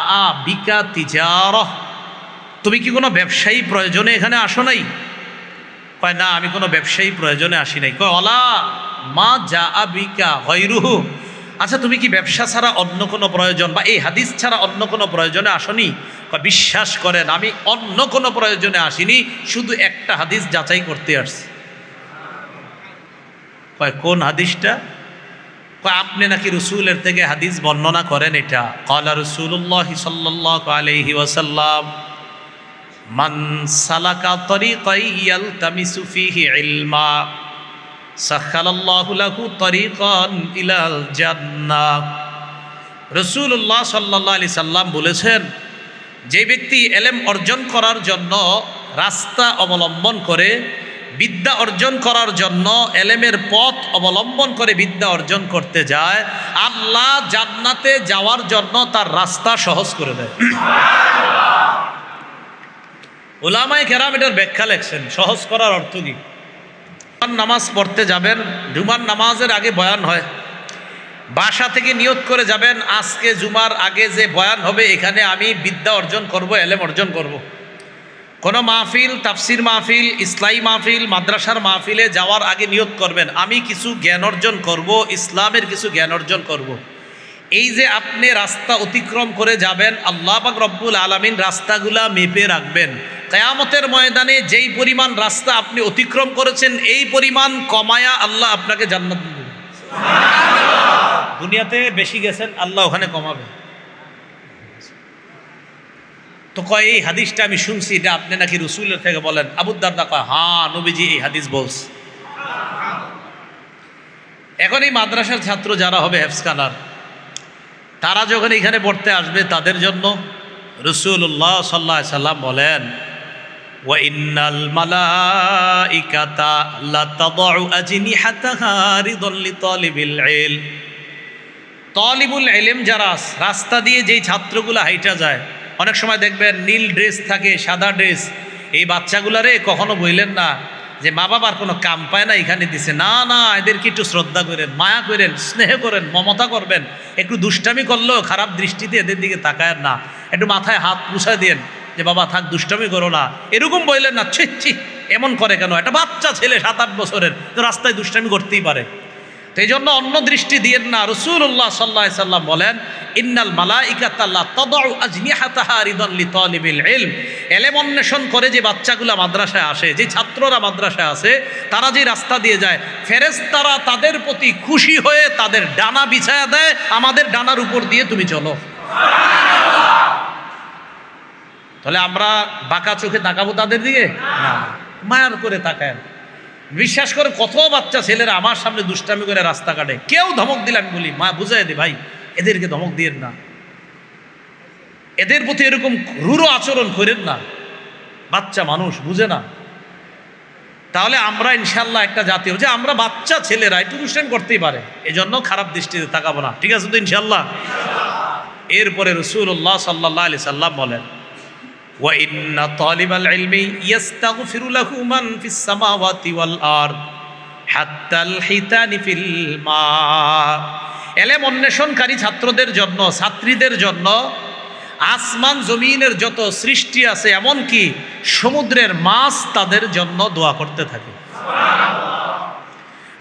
বিকা তিজারাহ, তুমি কি কোনো ব্যবসায়ী প্রয়োজনে এখানে আসো নাই? কয় না, আমি কোনো ব্যবসায়ী প্রয়োজনে আসি নাই। কয় অলা মা যা বিকা গায়রুহু, আচ্ছা তুমি কি ব্যবসা ছাড়া অন্য কোনো প্রয়োজন বা এই হাদিস ছাড়া অন্য কোনো প্রয়োজনে আসনি? কয় বিশ্বাস করেন আমি অন্য কোনো প্রয়োজনে আসিনি, শুধু একটা হাদিস যাচাই করতে আসছি। কয় কোন হাদিসটা? কয় আপনি নাকি রসুলের থেকে হাদিস বর্ণনা করেন এটা। ক্বালা রাসূলুল্লাহ সাল্লাল্লাহু আলাইহি ওয়াসাল্লাম, মান সালাকা তরিকান ইয়ালতামিসু ফীহি ইলমা সাখালাল্লাহু লাহু তরিকান ইলাল জান্নাহ। রাসূলুল্লাহ সাল্লাল্লাহু আলাইহি সাল্লাম বলেছেন, যে ব্যক্তি ইলম অর্জন করার জন্য রাস্তা অবলম্বন করে, বিদ্যা অর্জন করার জন্য ইলমের পথ অবলম্বন করে বিদ্যা অর্জন করতে যায়, আল্লাহ জান্নাতে যাওয়ার জন্য তার রাস্তা সহজ করে দেয়। উলামায়ে কেরাম এটার ব্যাখ্যা লেখছেন, সহজ করার অর্থ কি? নামাজ পড়তে যাবেন, জুমার নামাজের আগে বয়ান হয়, বাসা থেকে নিয়ত করে যাবেন আজকে জুমার আগে যে বয়ান হবে এখানে আমি বিদ্যা অর্জন করব, ইলম অর্জন করব। কোনো মাহফিল, তাফসির মাহফিল, ইসলামী মাহফিল, মাদ্রাসার মাহফিলে যাওয়ার আগে নিয়ত করবেন আমি কিছু জ্ঞান অর্জন করব, ইসলামের কিছু জ্ঞান অর্জন করব। এই যে আপনি রাস্তা অতিক্রম করে যাবেন, আল্লাহ পাক রব্বুল আলামিন রাস্তাগুলা মেপে রাখবেন। কিয়ামতের ময়দানে যেই পরিমাণ রাস্তা আপনি অতিক্রম করেছেন এই পরিমাণ কমায়া আল্লাহ আপনাকে জান্নাত দিবেন। দুনিয়াতে বেশি গেছেন, আল্লাহ ওখানে কমাবে। তো কয় এই হাদিসটা আমি শুনছি, এটা আপনি নাকি রসুলের থেকে বলেন? আবু দারদা কয়, হ্যাঁ নবীজি এই হাদিস বলছে। এখন এই মাদ্রাসার ছাত্র যারা হবে হেফজখানার, তারা যখন এখানে পড়তে আসবে তাদের জন্য রাসূলুল্লাহ সাল্লাল্লাহু আলাইহি সাল্লাম বলেন, ওয়া ইন্নাল মালাইকাতা লাতাদউ আজনিহাতাহা রিদাল লিতালিবিল ইলম। তালিবুল ইলম যারা রাস্তা দিয়ে যেই ছাত্রগুলো হাইটা যায়, অনেক সময় দেখবেন নীল ড্রেস থাকে, সাদা ড্রেস, এই বাচ্চাগুলারে কখনো বললেন না যে মা বাবার কোনো কাম পায় না এখানে দিছে। না না, এদেরকে একটু শ্রদ্ধা করেন, মায়া করেন, স্নেহ করেন, মমতা করবেন। একটু দুষ্টামি করলেও খারাপ দৃষ্টিতে এদের দিকে তাকায়েন না, একটু মাথায় হাত পুষায় দেন যে বাবা থাক, দুষ্টামি করো না, এরকম বললেন না। ছি এমন করে কেন? একটা বাচ্চা ছেলে 7-8 বছরের, তো রাস্তায় দুষ্টামি করতেই পারে। তো এই জন্য অন্য দৃষ্টি দিয়েন না। রাসূলুল্লাহ সাল্লাল্লাহু আলাইহি সাল্লাম বলেন, ইন্নাল মালাইকাতা লা তাদউ আজনিহাতাহা রিদান লিতালিবিল ইলম। ইলম অন্বেষণ করে যে বাচ্চাগুলা মাদ্রাসায় আসে, যে ছাত্ররা মাদ্রাসায় আসে, তারা যে রাস্তা দিয়ে যায়, ফেরেশতারা তাদের প্রতি খুশি হয়ে তাদের ডানা বিছায়া দেয়, আমাদের ডানার উপর দিয়ে তুমি চলো। তাহলে আমরা বাঁকা চোখে তাকাবো তাদের দিকে? না, মায়ার করে তাকায়। বিশ্বাস করে কত বাচ্চা ছেলেরা আমার সামনে দুষ্টামি করে রাস্তা কাটে, কেউ ধমক দিলে আমি বলি মা বুঝাই দে ভাই, এদেরকে ধমক দিয়েন না, এদের প্রতি এরকম রূঢ় আচরণ করেন না, বাচ্চা মানুষ বুঝে না। তাহলে আমরা ইনশাল্লাহ একটা জাতি যে আমরা বাচ্চা ছেলেরা একটু দুষ্টামি করতেই পারে, এজন্য খারাপ দৃষ্টিতে তাকাবো না। ঠিক আছে তো ইনশাল্লাহ? এরপরে রাসূলুল্লাহ সাল্লাল্লাহু আলাইহি সাল্লাম বলেন, ওয়া ইন্না তালিবাল ইলমি ইস্তাগফিরু লাহু মান ফিস সামাওয়াতি ওয়াল আরদ হাত্তাল হিতানি ফিল মা। ইলম অন্বেষণকারী ছাত্রদের জন্য, ছাত্রীদের জন্য আসমান জমিনের যত সৃষ্টি আছে, এমনকি সমুদ্রের মাছ তাদের জন্য দোয়া করতে থাকে।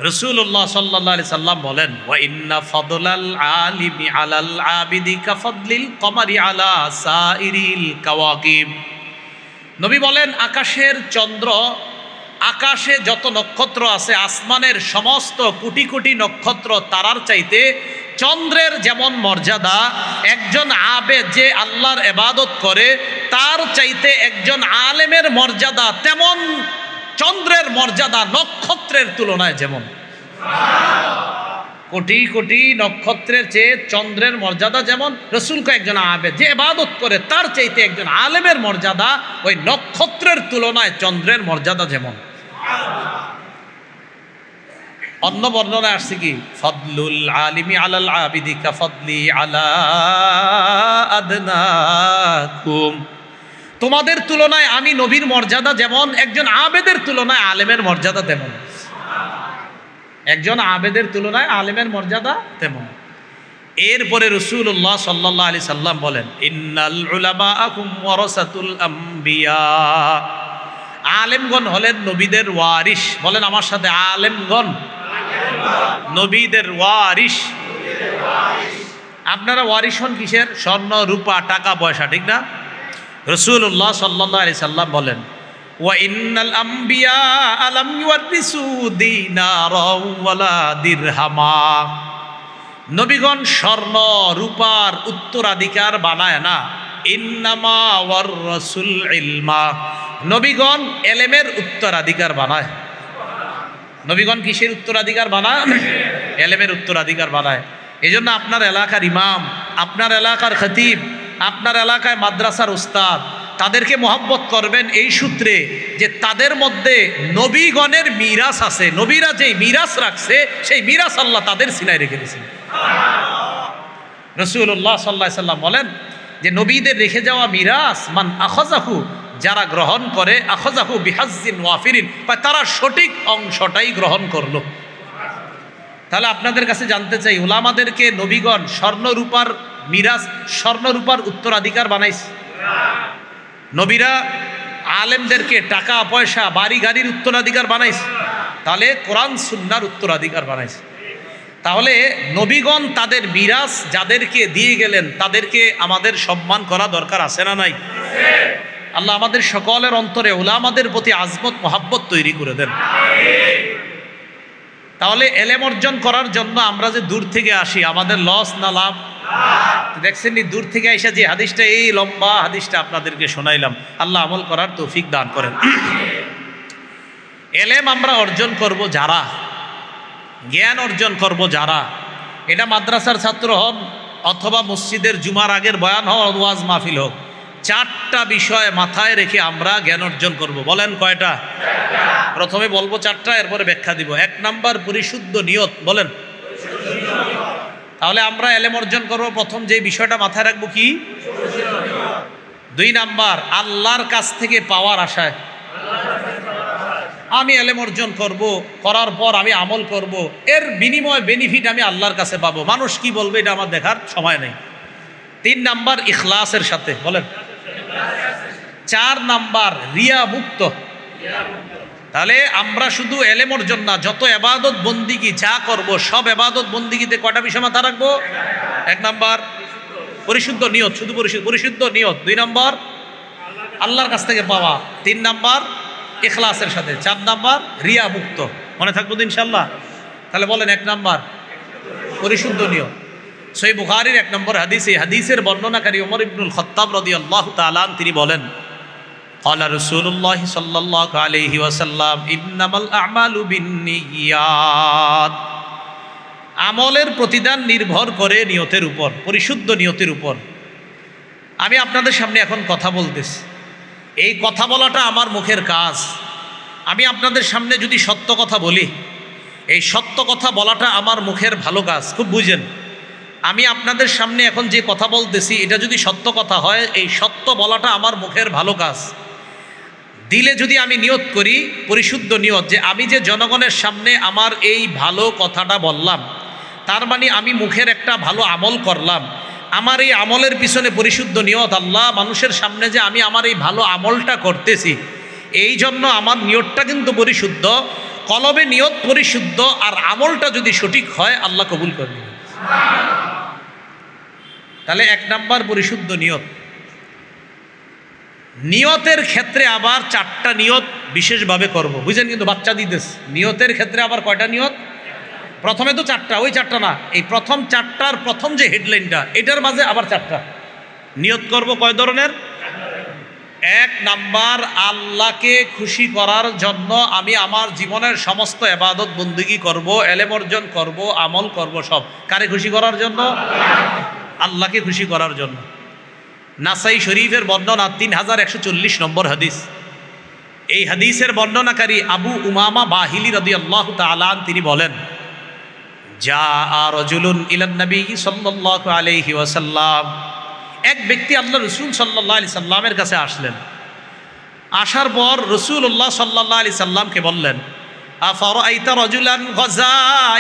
রাসূলুল্লাহ সাল্লাল্লাহু আলাইহি সাল্লাম বলেন, ওয়া ইন্না ফাদলাল আলিমি আলাল আবিদি কাফদলিল কমারি আলা সাইরিল কাওয়াকিব। নবী বলেন, আকাশের চন্দ্র, আকাশে যত নক্ষত্র আছে, আসমানের সমস্ত কোটি কোটি নক্ষত্র তারার চাইতে চন্দ্রের যেমন মর্যাদা, একজন আবেদ যে আল্লাহর ইবাদত করে তার চাইতে একজন আলেমের মর্যাদা তেমন, চন্দ্রের মর্যাদা নক্ষত্রের তুলনায় যেমন। কোটি কোটি নক্ষত্রের চেয়ে চন্দ্রের মর্যাদা যেমন, রসুলকে একজন আবেদ যে ইবাদত করে তার চাইতে একজন আলেমের মর্যাদা ওই নক্ষত্রের তুলনায় চন্দ্রের মর্যাদা যেমন। অন্য বর্ণনায় আসছে কি, ফদলুল আলিমি আলাল আবিদি কা ফদলি আলা আদনাকুম, তোমাদের তুলনায় আমি নবীর মর্যাদা যেমন, একজন আবেদের তুলনায় আলেমের মর্যাদা তেমন। একজন আবেদের তুলনায় আলেমের মর্যাদা তেমন। এরপরে রাসূলুল্লাহ সাল্লাল্লাহু আলাইহি সাল্লাম বলেন, ইন্নাল উলামাআকুম ওয়ারাসাতুল আম্বিয়া, আলেমগণ হলেন নবীদের ওয়ারিস। বলেন আমার সাথে, আলেমগণ নবীদের ওয়ারিস। আপনারা ওয়ারিস হন কিসের? স্বর্ণ, রূপা, টাকা পয়সা, ঠিক না? রাসূলুল্লাহ সাল্লাল্লাহু আলাইহি সাল্লাম বলেন, ওয়া ইন্নাল আম্বিয়া আলাম ইউরিসু দিনারাও ওয়ালা দিরহামা, নবীগণ স্বর্ণ রূপার উত্তরাধিকার বানায় না, ইন্নামা ওয়াররাসুল ইলমা, নবীগণ এলেমের উত্তরাধিকার বানায়। নবীগণ কিসের উত্তরাধিকার বানায়? এলেমের উত্তরাধিকার বানায়। এই জন্য আপনার এলাকার ইমাম, আপনার এলাকার খতিব, আপনার এলাকায় মাদ্রাসার উস্তাদ, তাদেরকে মহব্বত করবেন এই সূত্রে যে তাদের মধ্যে নবীগণের মিরাস আছে। নবীরা যেই মিরাস রাখছে সেই মিরাস আল্লাহ তাদের সিনায় রেখে দিয়েছেন। রাসূলুল্লাহ সাল্লাল্লাহু আলাইহি সাল্লাম বলেন যে নবীদের রেখে যাওয়া মিরাস মান আখাযাহু, যারা গ্রহণ করে, আখাযাহু বিহাজ্জিন ওয়াফিরিন, তারা সঠিক অংশটাই গ্রহণ করলো। তাহলে আপনাদের কাছে জানতে চাই, উলামাদেরকে নবীগণ স্বর্ণরূপার মিরাস, স্বর্ণরূপার উত্তরাধিকার বানাইছে? নবীরা আলেমদেরকে টাকা পয়সা, বাড়ি গাড়ির উত্তরাধিকার বানাইছে? তাহলে কোরআন সুন্নাহর উত্তরাধিকার বানাইছে। তাহলে নবীগণ তাদের মিরাস যাদেরকে দিয়ে গেলেন তাদেরকে আমাদের সম্মান করা দরকার আছে না নাই? আল্লাহ আমাদের সকলের অন্তরে উলামাদের প্রতি আজমত মহাব্বত তৈরি করে দেন। তাহলে এলেম অর্জন করার জন্য আমরা যে দূর থেকে আসি, আমাদের লস না লাভ? দেখছেন নি, দূর থেকে আইসা যে হাদিসটা, এই লম্বা হাদিসটা আপনাদেরকে শোনাইলাম, আল্লাহ আমল করার তৌফিক দান করেন। এলেম আমরা অর্জন করব যারা, জ্ঞান অর্জন করব যারা, এটা মাদ্রাসার ছাত্র হন অথবা মসজিদের জুমার আগের বয়ান হোক, ওয়াজ মাহফিল হোক, চারটা বিষয় মাথায় রেখে আমরা জ্ঞান অর্জন করব। বলেন কয়টা? প্রথমে বলবো চারটা, এরপরে ব্যাখ্যা দিব। 1 নাম্বার পরিশুদ্ধ নিয়ত। বলেন। তাহলে আমরা এলেম অর্জন করব, প্রথম যে বিষয়টা মাথায় রাখবো কি? 2 নাম্বার আল্লাহর কাছ থেকে পাওয়ার আশায়। আমি এলেম অর্জন করব, করার পর আমি আমল করব, এর বিনিময় বেনিফিট আমি আল্লাহর কাছে পাবো, মানুষ কি বলবে এটা আমার দেখার সময় নেই। 3 নাম্বার ইখলাসের সাথে। বলেন। 4 নাম্বার রিয়া মুক্ত। তাহলে আমরা শুধু এলেম অর্জন না, যত ইবাদত বন্দিগি যা করব সব ইবাদত বন্দিগিতে কয়টা বিষয় মাথা রাখবো? 1 নাম্বার পরিশুদ্ধ নিয়ত, শুধু পরিশুদ্ধ নিয়ত। 2 নাম্বার আল্লাহর কাছ থেকে পাওয়া। 3 নাম্বার ইখলাসের সাথে। 4 নাম্বার রিয়া মুক্ত। মনে থাকবো তো ইনশাআল্লাহ? তাহলে বলেন 1 নাম্বার পরিশুদ্ধ নিয়ত। সহিহ বুখারীর 1 নম্বর হাদিস, এই হাদিসের বর্ণনাকারী ওমর ইবনুল খাত্তাব রাদিয়াল্লাহু তাআলা তিনি বলেন, ক্বালা রাসূলুল্লাহ সাল্লাল্লাহু আলাইহি ওয়াসাল্লাম, ইন্নামাল আ'মালু বিন্নিয়াত, আমলের প্রতিদান নির্ভর করে নিয়তের উপর, পরিশুদ্ধ নিয়তের উপর। আমি আপনাদের সামনে এখন কথা বলতেছি, এই কথা বলাটা আমার মুখের কাজ। আমি আপনাদের সামনে যদি সত্য কথা বলি, এই সত্য কথা বলাটা আমার মুখের ভালো কাজ। খুব বুঝেন, আমি আপনাদের সামনে এখন যে কথা বলতেছি এটা যদি সত্য কথা হয়, এই সত্য বলাটা আমার মুখের ভালো কাজ। দিলে যদি আমি নিয়ত করি, পরিশুদ্ধ নিয়ত, যে আমি যে জনগণের সামনে আমার এই ভালো কথাটা বললাম, তার মানে আমি মুখের একটা ভালো আমল করলাম, আমার এই আমলের পিছনে পরিশুদ্ধ নিয়ত, আল্লাহ মানুষের সামনে যে আমি আমার এই ভালো আমলটা করতেছি, এই জন্য আমার নিয়তটা কিন্তু পরিশুদ্ধ। কলবে নিয়ত পরিশুদ্ধ আর আমলটা যদি সঠিক হয়, আল্লাহ কবুল করবে। তাহলে 1 নাম্বার পরিশুদ্ধ নিয়ত। নিয়তের ক্ষেত্রে আবার 4টা নিয়ত বিশেষভাবে করব, বুঝেন? কিন্তু বাচ্চা দিতেছে, নিয়তের ক্ষেত্রে আবার কয়টা নিয়ত? প্রথমে তো চারটা, ওই চারটা না, এই প্রথম চারটার প্রথম যে হেডলাইনটা এটার মাঝে আবার চারটা। নিয়ত করব কয় ধরনের? এক নাম্বার, আল্লাহকে খুশি করার জন্য আমি আমার জীবনের সমস্ত ইবাদত বন্দেগী করব, এলেম অর্জন করব, আমল করব, সব কারে খুশি করার জন্য? আল্লাহকে খুশি করার জন্য। নাসাই শরীফের বর্ণনা 3140 নম্বর হাদিস। এই হাদিসের বর্ণনাকারী আবু উমামা বাহিলি রাদিয়াল্লাহু তাআলা তিনি বলেন, জাআ রাজুলুন ইলান নবী সাল্লাল্লাহু আলাইহি ওয়াসাল্লাম, এক ব্যক্তি আল্লাহ রসুল সাল্লাল্লাহু আলাইহি সাল্লামের কাছে আসলেন। আসার পর রাসূলুল্লাহ সাল্লাল্লাহু আলাইহি সাল্লামকে বললেন, আফারাআইতা রাজুলান গাযা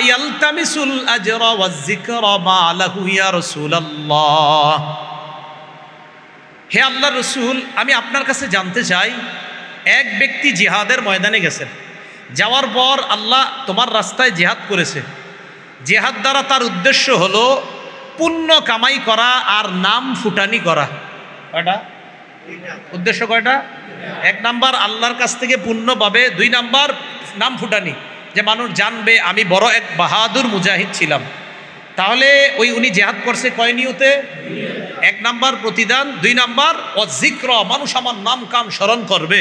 ইয়ালতামিসুল আজরা ওয়াজ যিকরা মা লাহু ইয়া রাসূলুল্লাহ। হে আল্লাহর রসুল, আমি আপনার কাছে জানতে চাই, এক ব্যক্তি জিহাদের ময়দানে গেছেন, যাওয়ার পর আল্লাহ তোমার রাস্তায় জিহাদ করেছে, জিহাদ দ্বারা তার উদ্দেশ্য হলো পুণ্য কামাই করা আর নাম ফুটানি করা। কয়টা উদ্দেশ্য? কয়টা? এক নাম্বার আল্লাহর কাছ থেকে পুণ্য পাবে, দুই নাম্বার নাম ফুটানি, যে মানুষ জানবে আমি বড় এক বাহাদুর মুজাহিদ ছিলাম। তাহলে ওই উনি জিহাদ করছে কয় নিয়তে? এক নাম্বার প্রতিদান, দুই নাম্বার অজিক্র, মানুষ আমার নাম কাম স্মরণ করবে,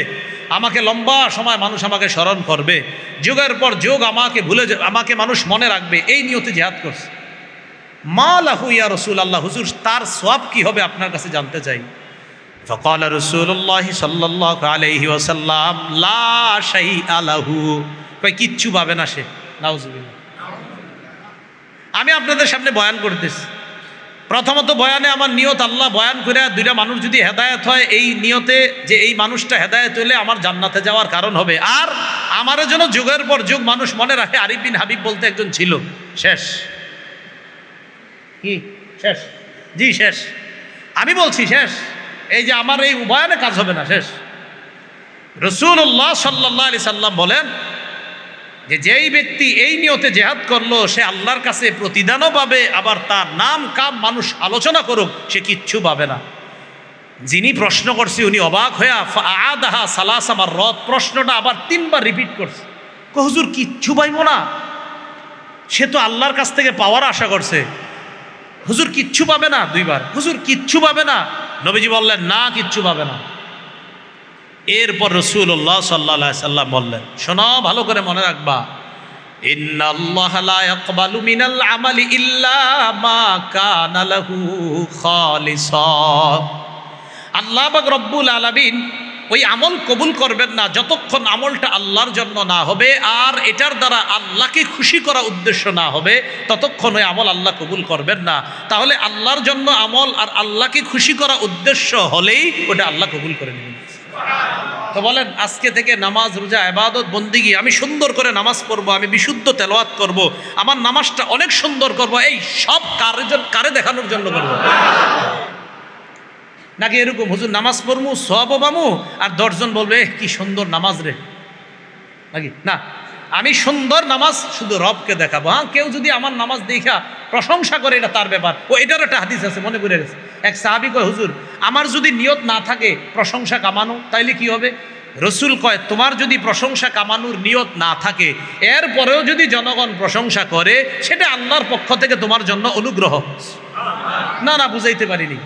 আমাকে লম্বা সময় মানুষ আমাকে স্মরণ করবে, যুগের পর যুগ আমাকে ভুলে আমাকে মানুষ মনে রাখবে, এই নিয়তে জিহাদ করছে। মা লাহু ইয়া রাসূলুল্লাহ, হুজুর তার সওয়াব কি হবে আপনার কাছে জানতে চাই। ফাকাল রাসূলুল্লাহ সাল্লাল্লাহু আলাইহি ওয়াসাল্লাম, লা শাইআ লাহু, কই কিচ্ছু পাবে না সে। নাউজুবিল্লাহ। আমি আপনাদের সামনে বয়ান করতেছি, প্রথমত বয়ানে আমার নিয়ত আল্লাহ বয়ান করে দুইটা মানুষ যদি হেদায়েত হয়, এই নিয়তে যে এই মানুষটা হেদায়েত হলে আমার জান্নাতে যাওয়ার কারণ হবে, আর আমারও যেন যুগের পর যুগ মানুষ মনে রাখে আরিফ বিন হাবিব বলতে একজন ছিল। শেষ কি? শেষ? জি শেষ। আমি বলছি শেষ। এই যে আমার এই বয়ানে কাজ হবে না, শেষ। রাসূলুল্লাহ সাল্লাল্লাহু আলাইহি সাল্লাম বলেন যে যেই ব্যক্তি এই নিয়তে জিহাদ করলো সে আল্লাহর কাছে প্রতিদানও পাবে, আবার তার নাম কাম মানুষ আলোচনা করুক সে কিচ্ছু পাবে না। যিনি প্রশ্ন করছে উনি অবাক হয়ে আদাহা সালাসা মাররাত, প্রশ্নটা আবার 3 বার রিপিট করছে। হুজুর কিচ্ছু পাইব না? সে তো আল্লাহর কাছ থেকে পাওয়ার আশা করছে। হুজুর কিচ্ছু পাবে না? 2 বার। হুজুর কিচ্ছু পাবে না? নবীজি বললেন না, কিচ্ছু পাবে না। এরপর রাসূলুল্লাহ সাল্লাল্লাহু আলাইহি সাল্লাম বললেন, শোনো ভালো করে মনে রাখবা, ইন্নাল্লাহা লা ইয়াকবালু মিনাল আমালি ইল্লা মা কানা লাহু খালিসা। আল্লাহ পাক রব্বুল আলামিন ওই আমল কবুল করবেন না যতক্ষণ আমলটা আল্লাহর জন্য না হবে আর এটার দ্বারা আল্লাহকে খুশি করা উদ্দেশ্য না হবে, ততক্ষণ ওই আমল আল্লাহ কবুল করবেন না। তাহলে আল্লাহর জন্য আমল আর আল্লাহকে খুশি করা উদ্দেশ্য হলেই ওটা আল্লাহ কবুল করে নেবেন। তো বলেন, আজকে থেকে নামাজ রোজা ইবাদত বন্দেগী আমি সুন্দর করে নামাজ পড়বো, আমি বিশুদ্ধ তেলাওয়াত করব, আমার নামাজটা অনেক সুন্দর করব, এই সব কারে দেখানোর জন্য করব? নাকি এরকম হুজুর নামাজ পড়মু সওয়াবও পামু আর 10 জন বলবে কি সুন্দর নামাজ রে, নাকি? না, আমি সুন্দর নামাজ শুধু রবকে দেখাবো। হ্যাঁ, কেউ যদি আমার নামাজ দেখা প্রশংসা করে এটা তার ব্যাপার। ও এটার একটা হাদিস আছে, মনে করে গেছে। এক সাহাবী কয়, হুজুর আমার যদি নিয়ত না থাকে প্রশংসা কামানো, তাইলে কি হবে? রসুল কয়, তোমার যদি প্রশংসা কামানোর নিয়ত না থাকে, এরপরেও যদি জনগণ প্রশংসা করে, সেটা আল্লাহর পক্ষ থেকে তোমার জন্য অনুগ্রহ। না না, বুঝাইতে পারিনি।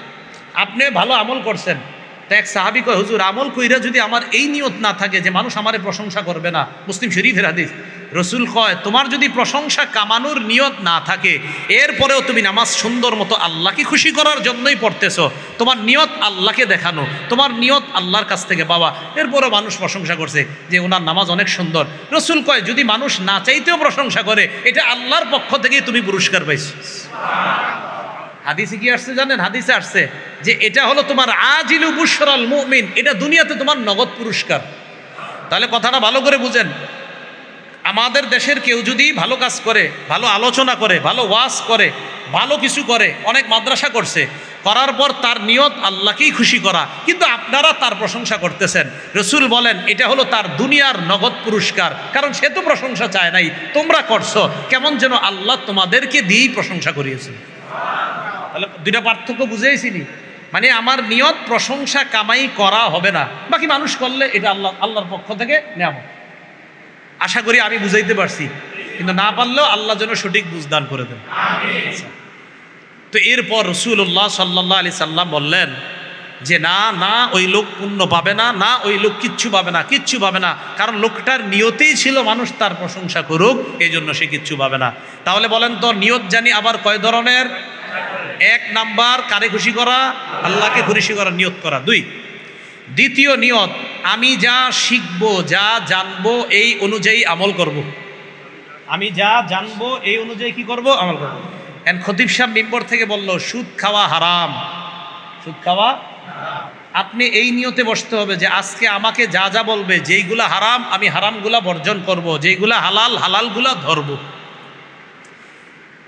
আপনি ভালো আমল করছেন, তো এক সাহাবী কয়, হুজুর আমল কইরা যদি আমার এই নিয়ত না থাকে যে মানুষ আমারে প্রশংসা করবে না, মুসলিম শরীফের হাদিস, রসুল কয় তোমার যদি প্রশংসা কামানোর নিয়ত না থাকে, এরপরেও তুমি নামাজ সুন্দর মতো আল্লাহকে খুশি করার জন্যই পড়তেছো, তোমার নিয়ত আল্লাহকে দেখানো, তোমার নিয়ত আল্লাহর কাছ থেকে পাওয়া, এরপরেও মানুষ প্রশংসা করছে যে ওনার নামাজ অনেক সুন্দর, রসুল কয় যদি মানুষ না চাইতেও প্রশংসা করে, এটা আল্লাহর পক্ষ থেকেই তুমি পুরস্কার পাইছো। হাদিসে কি আসছে জানেন? হাদিসে আসছে যে এটা হলো তোমার আজিলু বুশরাল মুমিন, এটা দুনিয়াতে তোমার নগদ পুরস্কার। তাহলে কথাটা ভালো করে বুঝেন, আমাদের দেশের কেউ যদি ভালো কাজ করে, ভালো আলোচনা করে, ভালো ওয়াজ করে, ভালো কিছু করে, অনেক মাদ্রাসা করছে, করার পর তার নিয়ত আল্লাহকেই খুশি করা, কিন্তু আপনারা তার প্রশংসা করতেছেন, রসুল বলেন এটা হলো তার দুনিয়ার নগদ পুরস্কার, কারণ সে তো প্রশংসা চায় নাই, তোমরা করছো, কেমন যেন আল্লাহ তোমাদেরকে দিয়েই প্রশংসা করিয়েছেন। তাহলে দুইটা পার্থক্য বুঝেইছিনি। মানে আমার নিয়ত প্রশংসা কামাই করা হবে না, বাকি মানুষ করলে এটা আল্লাহর পক্ষ থেকে নেওয়া। আশা করি আমি বুঝাইতে পারছি। কিন্তু না পারলেও আল্লাহ যেন সঠিক বুঝদান করে দেন। তো এরপর রাসূলুল্লাহ সাল্লাল্লাহু আলাইহি সাল্লাম বললেন যে না না ওই লোক পুণ্য পাবে না, না ওই লোক কিচ্ছু পাবে না, কিচ্ছু পাবে না, কারণ লোকটার নিয়তেই ছিল মানুষ তার প্রশংসা করুক, এই জন্য সে কিচ্ছু পাবে না। তাহলে বলেন তো নিয়ত জানি আবার কয় ধরনের? এক নাম্বার কারে খুশি করা? আল্লাহকে খুশি করা নিয়ত করা। দ্বিতীয় নিয়ত, আমি যা শিখবো যা জানবো এই অনুযায়ী আমল করব। আমি যা জানবো এই অনুযায়ী কি করব? আমল করব। খতিব সাহেব মিম্বর থেকে বলল সুদ খাওয়া হারাম, সুদ খাওয়া। আপনি এই নিয়তে বসতে হবে যে আজকে আমাকে যা যা বলবে যেইগুলা হারাম আমি হারামগুলা বর্জন করব, যেইগুলা হালাল হালালগুলা ধরব।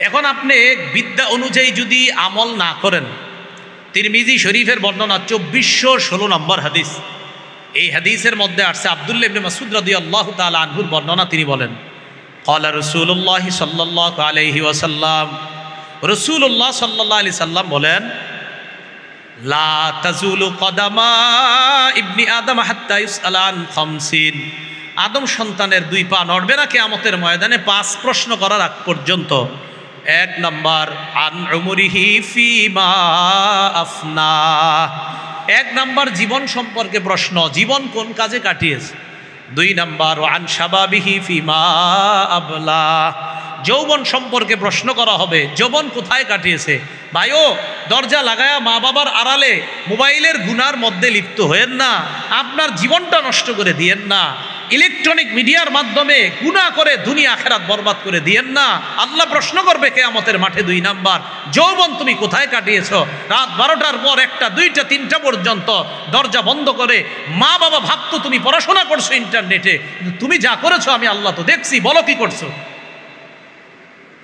এখন আপনি বিদ্যা অনুযায়ী যদি আমল না করেন, তিরমিজি শরীফের বর্ণনা 2416 নম্বর হাদিস, এই হাদিসের মধ্যে আসছে আব্দুল্লাহ ইবনে মাসউদ রাদিয়াল্লাহু তাআলা আনহুর বর্ণনা। তিনি বলেন ক্বালা রাসূলুল্লাহ সাল্লাল্লাহু আলাইহি ওয়াসাল্লাম, রাসূলুল্লাহ সাল্লাল্লাহু আলাইহি সাল্লাম বলেন লা তাজুলু কদামা ইবনি আদম হাত্তা ইউসআলা আন খামসিন, আদম সন্তানের দুই পা নড়বে না কিয়ামতের ময়দানে 5 প্রশ্ন করার আগ পর্যন্ত। এক নাম্বার আন উমরিহি ফিমা আফনা, এক নাম্বার জীবন সম্পর্কে প্রশ্ন, জীবন কোন কাজে কাটিয়েছে। 2 নাম্বার আন শাবাবিহি ফিমা আবলা, যৌবন সম্পর্কে প্রশ্ন করা হবে, যৌবন কোথায় কাটিয়েছে। ভাইও দরজা লাগায়া মা বাবার আড়ালে মোবাইলের গুনার মধ্যে লিপ্ত হয়েন না, আপনার জীবনটা নষ্ট করে দিয়েন না। ইলেকট্রনিক মিডিয়ার মাধ্যমে গুনাহ করে দুনিয়া আখিরাত বরবাদ করে দিয়েন না। আল্লাহ প্রশ্ন করবে কিয়ামতের মাঠে। 2 নাম্বার যৌবন তুমি কোথায় কাটিয়েছ। রাত 12টার পর 1টা 2টা 3টা পর্যন্ত দরজা বন্ধ করে মা বাবা ভাবতো তুমি পড়াশোনা করছো ইন্টারনেটে, তুমি যা করেছো আমি আল্লাহ তো দেখছি, বলো কি করছো।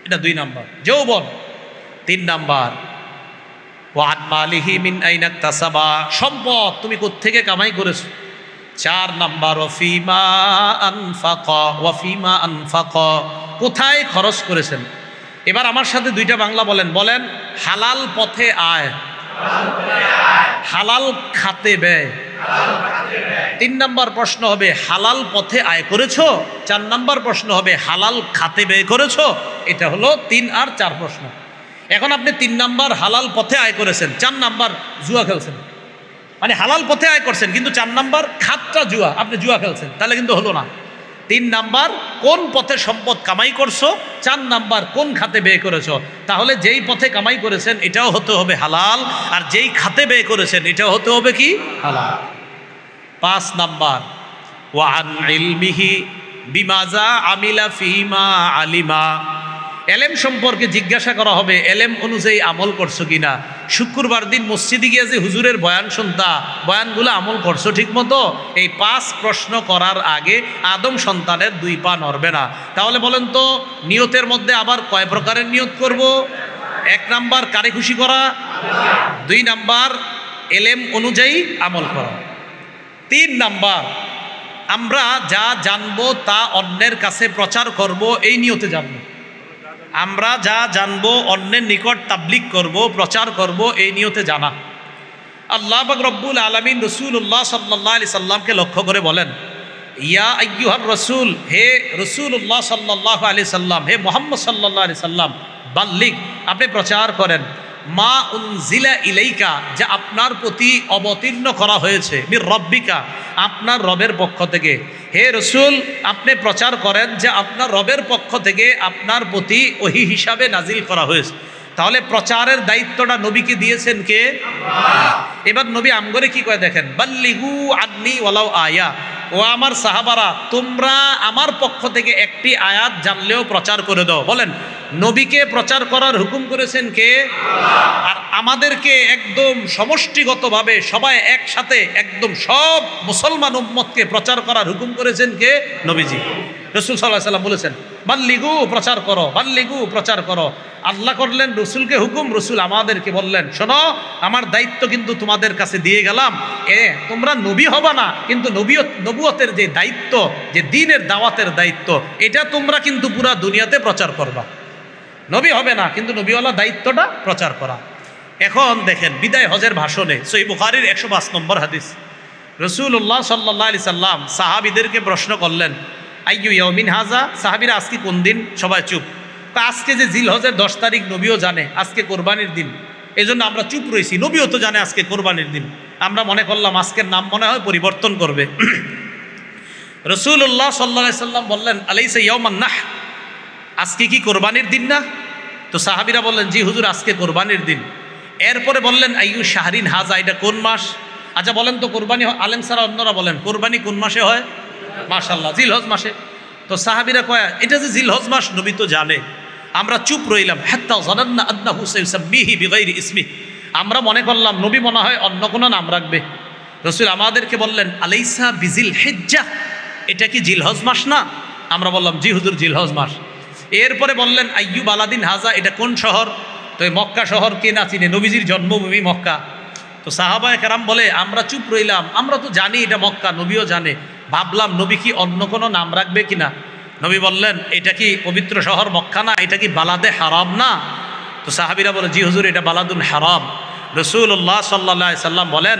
এটা 2 নাম্বার যৌবন। 3 নাম্বার ওয়ান মালিহি মিন আইনা ইকতাসাবা, সম্পদ তুমি কোত্থেকে কামাই করেছো। 4 নাম্বার ওয়াফিমা আনফাকা, ওয়াফিমা আনফাকা, কোথায় খরচ করেছেন। এবার আমার সাথে 2টা বাংলা বলেন, বলেন হালাল পথে আয়, হালাল খাতে ব্যয়। 3 নাম্বার প্রশ্ন হবে হালাল পথে আয় করেছো। 4 নাম্বার প্রশ্ন হবে হালাল খাতে ব্যয় করেছো। এটা হলো 3 আর 4 প্রশ্ন। এখন আপনি 3 নাম্বার হালাল পথে আয় করেছেন, 4 নাম্বার জুয়া খেলছেন, মানে হালাল পথে আয় করছেন কিন্তু 4 নাম্বার খাতটা জুয়া, আপনি জুয়া খেলছেন, তাহলে কিন্তু হলো না। 3 নাম্বার কোন পথে সম্পদ কামাই করছো, 4 নাম্বার কোন খাতে ব্যয় করেছো। তাহলে যেই পথে কামাই করেছেন এটাও হতে হবে হালাল, আর যেই খাতে ব্যয় করেছেন এটাও হতে হবে কি হালাল। 5 নাম্বার ওয়ান ইলমিহি বিমাজা আমিলা ফিমা আলিমা, এলেম সম্পর্কে জিজ্ঞাসা করা হবে এলেম অনুযায়ী আমল করছো কিনা। শুক্রবার দিন মসজিদে গিয়ে যে হুজুরের বয়ান শুনতা, বয়ানগুলো আমল করছো ঠিক মতো। এই 5 প্রশ্ন করার আগে আদম সন্তানের 2 পা নড়বে না। তাহলে বলেন তো নিয়তের মধ্যে আবার কয় প্রকারের নিয়ত করব। 1 নাম্বার কারে খুশি করা, 2 নাম্বার এলেম অনুযায়ী আমল করা, 3 নাম্বার আমরা যা জানবো তা অন্যের কাছে প্রচার করব, এই নিয়তে জানবো। আমরা যা জানবো অন্যের নিকট তাবলীগ করব, প্রচার করব, এই নিয়তে জানা। আল্লাহ পাক রব্বুল আলামিন রাসূলুল্লাহ সাল্লাল্লাহু আলাইহি সাল্লামকে লক্ষ্য করে বলেন ইয়া আইয়ুহার রাসূল, হে রাসূলুল্লাহ সাল্লাল্লাহু আলাইহি সাল্লাম, হে মুহাম্মদ সাল্লাল্লাহু আলাইহি সাল্লাম, বাল্লিগ, আপনি প্রচার করেন, মা উনজিলা ইলাইকা, যা আপনার প্রতি অবতীর্ণ করা হয়েছে, মির রব্বিকা, আপনার রবের পক্ষ থেকে। হে রসুল আপনি প্রচার করেন যে আপনার রবের পক্ষ থেকে আপনার প্রতি ওহী হিসাবে নাজিল করা হয়েছে। তাহলে প্রচারের দায়িত্বটা নবীকে দিয়েছেন কে? এবার নবী আমগরে কি কয় দেখেন, বাল্লিগু আন্নি ওয়ালাউ আয়া, ও আমার সাহাবারা তোমরা আমার পক্ষ থেকে একটি আয়াত জানলেও প্রচার করে দাও। বলেন নবীকে প্রচার করার হুকুম করেছেন কে? আর আমাদেরকে একদম সমষ্টিগতভাবে সবাই একসাথে একদম সব মুসলমান উম্মতকে প্রচার করার হুকুম করেছেন কে? নবীজি। রাসূল সাল্লাল্লাহু আলাইহি সাল্লাম বলেছেন বাল্লিগু, প্রচার করো, বাল্লিগু, প্রচার করো। আল্লাহ করলেন রসুলকে হুকুম, রসুল আমাদেরকে বললেন শোনো আমার দায়িত্ব কিন্তু তোমাদের কাছে দিয়ে গেলাম, তোমরা নবী হবা না কিন্তু নবুয়তের যে দায়িত্ব, যে দ্বীনের দাওয়াতের দায়িত্ব, এটা তোমরা কিন্তু পুরা দুনিয়াতে প্রচার করবা। নবী হবে না কিন্তু নবীওয়ালা দায়িত্বটা প্রচার করা। এখন দেখেন বিদায় হজের ভাষণে সহিহ বুখারীর 105 নম্বর হাদিস, রাসূলুল্লাহ সাল্লাল্লাহু আলাইহি সাল্লাম সাহাবীদেরকে প্রশ্ন করলেন আইয়ু ইয়াউমিন হাজা, সাহাবীরা আজকে কোন দিন? সবাই চুপ। আজকে যে জিলহজের 10 তারিখ, নবীও জানে আজকে কোরবানির দিন, এই জন্য আমরা চুপ রয়েছি। নবীও তো জানে আজকে কোরবানির দিন, আমরা মনে করলাম আজকের নাম মনে হয় পরিবর্তন করবে। রাসূলুল্লাহ সাল্লাল্লাহু আলাইহি সাল্লাম বললেন, আলাইসা ইয়াউমান নাহ, আজকে কি কোরবানির দিন না? তো সাহাবীরা বললেন, জি হুজুর আজকে কোরবানির দিন। এরপরে বললেন, আইয়ু শাহরিন হাজা, এটা কোন মাস? আচ্ছা বলেন তো কোরবানি, আলেম ছাড়া অন্যরা বলেন কোরবানি কোন মাসে হয়? মাশাআল্লাহ, জিলহজ মাসে। তো সাহাবীরা কয়, এটা যে জিলহজ মাস, নবী তো জানে। আমরা চুপ রইলাম। হাত্তা জানান্না আন্নাহু সাইয়ুসাম্মিহি বিগাইরি ইসমি, আমরা মনে করলাম নবী মনে হয় অন্য কোনো নাম রাখবে। রাসূল আমাদেরকে বললেন, আলাইসা বিজিল হিজ্জা, এটা কি জিলহজ মাস না? আমরা বললাম, জি হুজুর জিলহজ মাস। এরপরে বললেন, আইয়ু বালাদিন হাজা, এটা কোন শহর? তো এই মক্কা শহর কে না চিনে, নবীজির জন্মভূমি মক্কা। তো সাহাবায়ে কেরাম বলে, আমরা চুপ রইলাম, আমরা তো জানি এটা মক্কা, নবীও জানে। ভাবলাম নবী কি অন্য কোনো নাম রাখবে কিনা। নবী বললেন, এটা কি পবিত্র শহর মক্কা না? এটা কি বালাদে হারাম না? তো সাহাবীরা বলে, জি হুজুর এটা বালাদুল হারাম। রাসূলুল্লাহ সাল্লাল্লাহু আলাইহি সাল্লাম বলেন,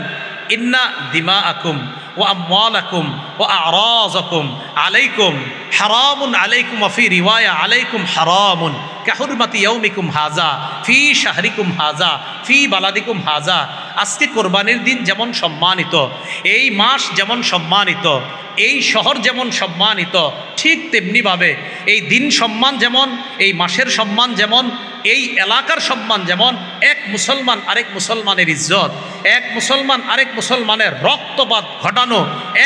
ইন্না দিমাআকুম ওয়া আমওয়ালাকুম ওয়া আ'রাযাকুম আলাইকুম হারামুন আলাইকুম ওয়া ফি রিওয়ায়া আলাইকুম হারামুন কাহুরমাতি ইয়াউমিকুম হাযা ফি শাহরিকুম হাযা ফি বালাদিকুম হাযা। আজকে কোরবানির দিন যেমন সম্মানিত, এই মাস যেমন সম্মানিত, এই শহর যেমন সম্মানিত, ঠিক তেমনিভাবে এই দিন সম্মান যেমন, এই মাসের সম্মান যেমন, এই এলাকার সম্মান যেমন, এক মুসলমান আরেক মুসলমানের ইজ্জত, এক মুসলমান আরেক মুসলমানের রক্তপাত ঘটানো,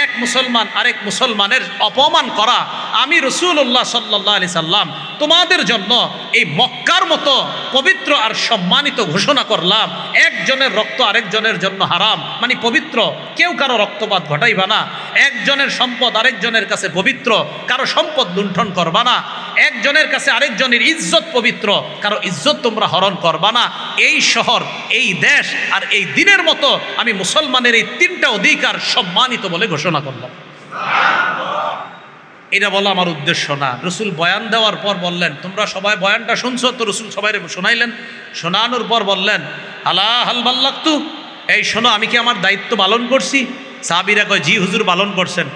এক মুসলমান আরেক মুসলমানের অপমান করা, আমি রাসূলুল্লাহ সাল্লাল্লাহু আলাইহি সাল্লাম তোমাদের জন্য এই মক্কার মতো পবিত্র আর সম্মানিত ঘোষণা করলাম। একজনের রক্ত আরেকজনের জন্য হারাম, মানে পবিত্র, কেউ কারো রক্তপাত ঘটাইবা না। একজনের সম্পদ আরেকজনের কাছে পবিত্র, কারো সম্পদ লুণ্ঠন করবা না। একজনের কাছে আরেকজনের ইজ্জত পবিত্র, কারো ইজ্জত তোমরা হরণ করবা না। এই শহর, এই দেশ আর এই দিনের মতো আমি মুসলমানের এই 3টা অধিকার সম্মানিত বলে ঘোষণা করলাম। এটা বলা আমার উদ্দেশ্য না। রসুল বয়ান দেওয়ার পর বললেন, তোমরা সবাই বয়ানটা শুনছো তো? রসুল সবাই শোনাইলেন। শোনানোর পর বললেন, আলা হাল বাল্লাগতু, এই শোনো আমি কি আমার দায়িত্ব পালন করছি? সাহাবীরা কয়, জি হুজুর পালন করছেন।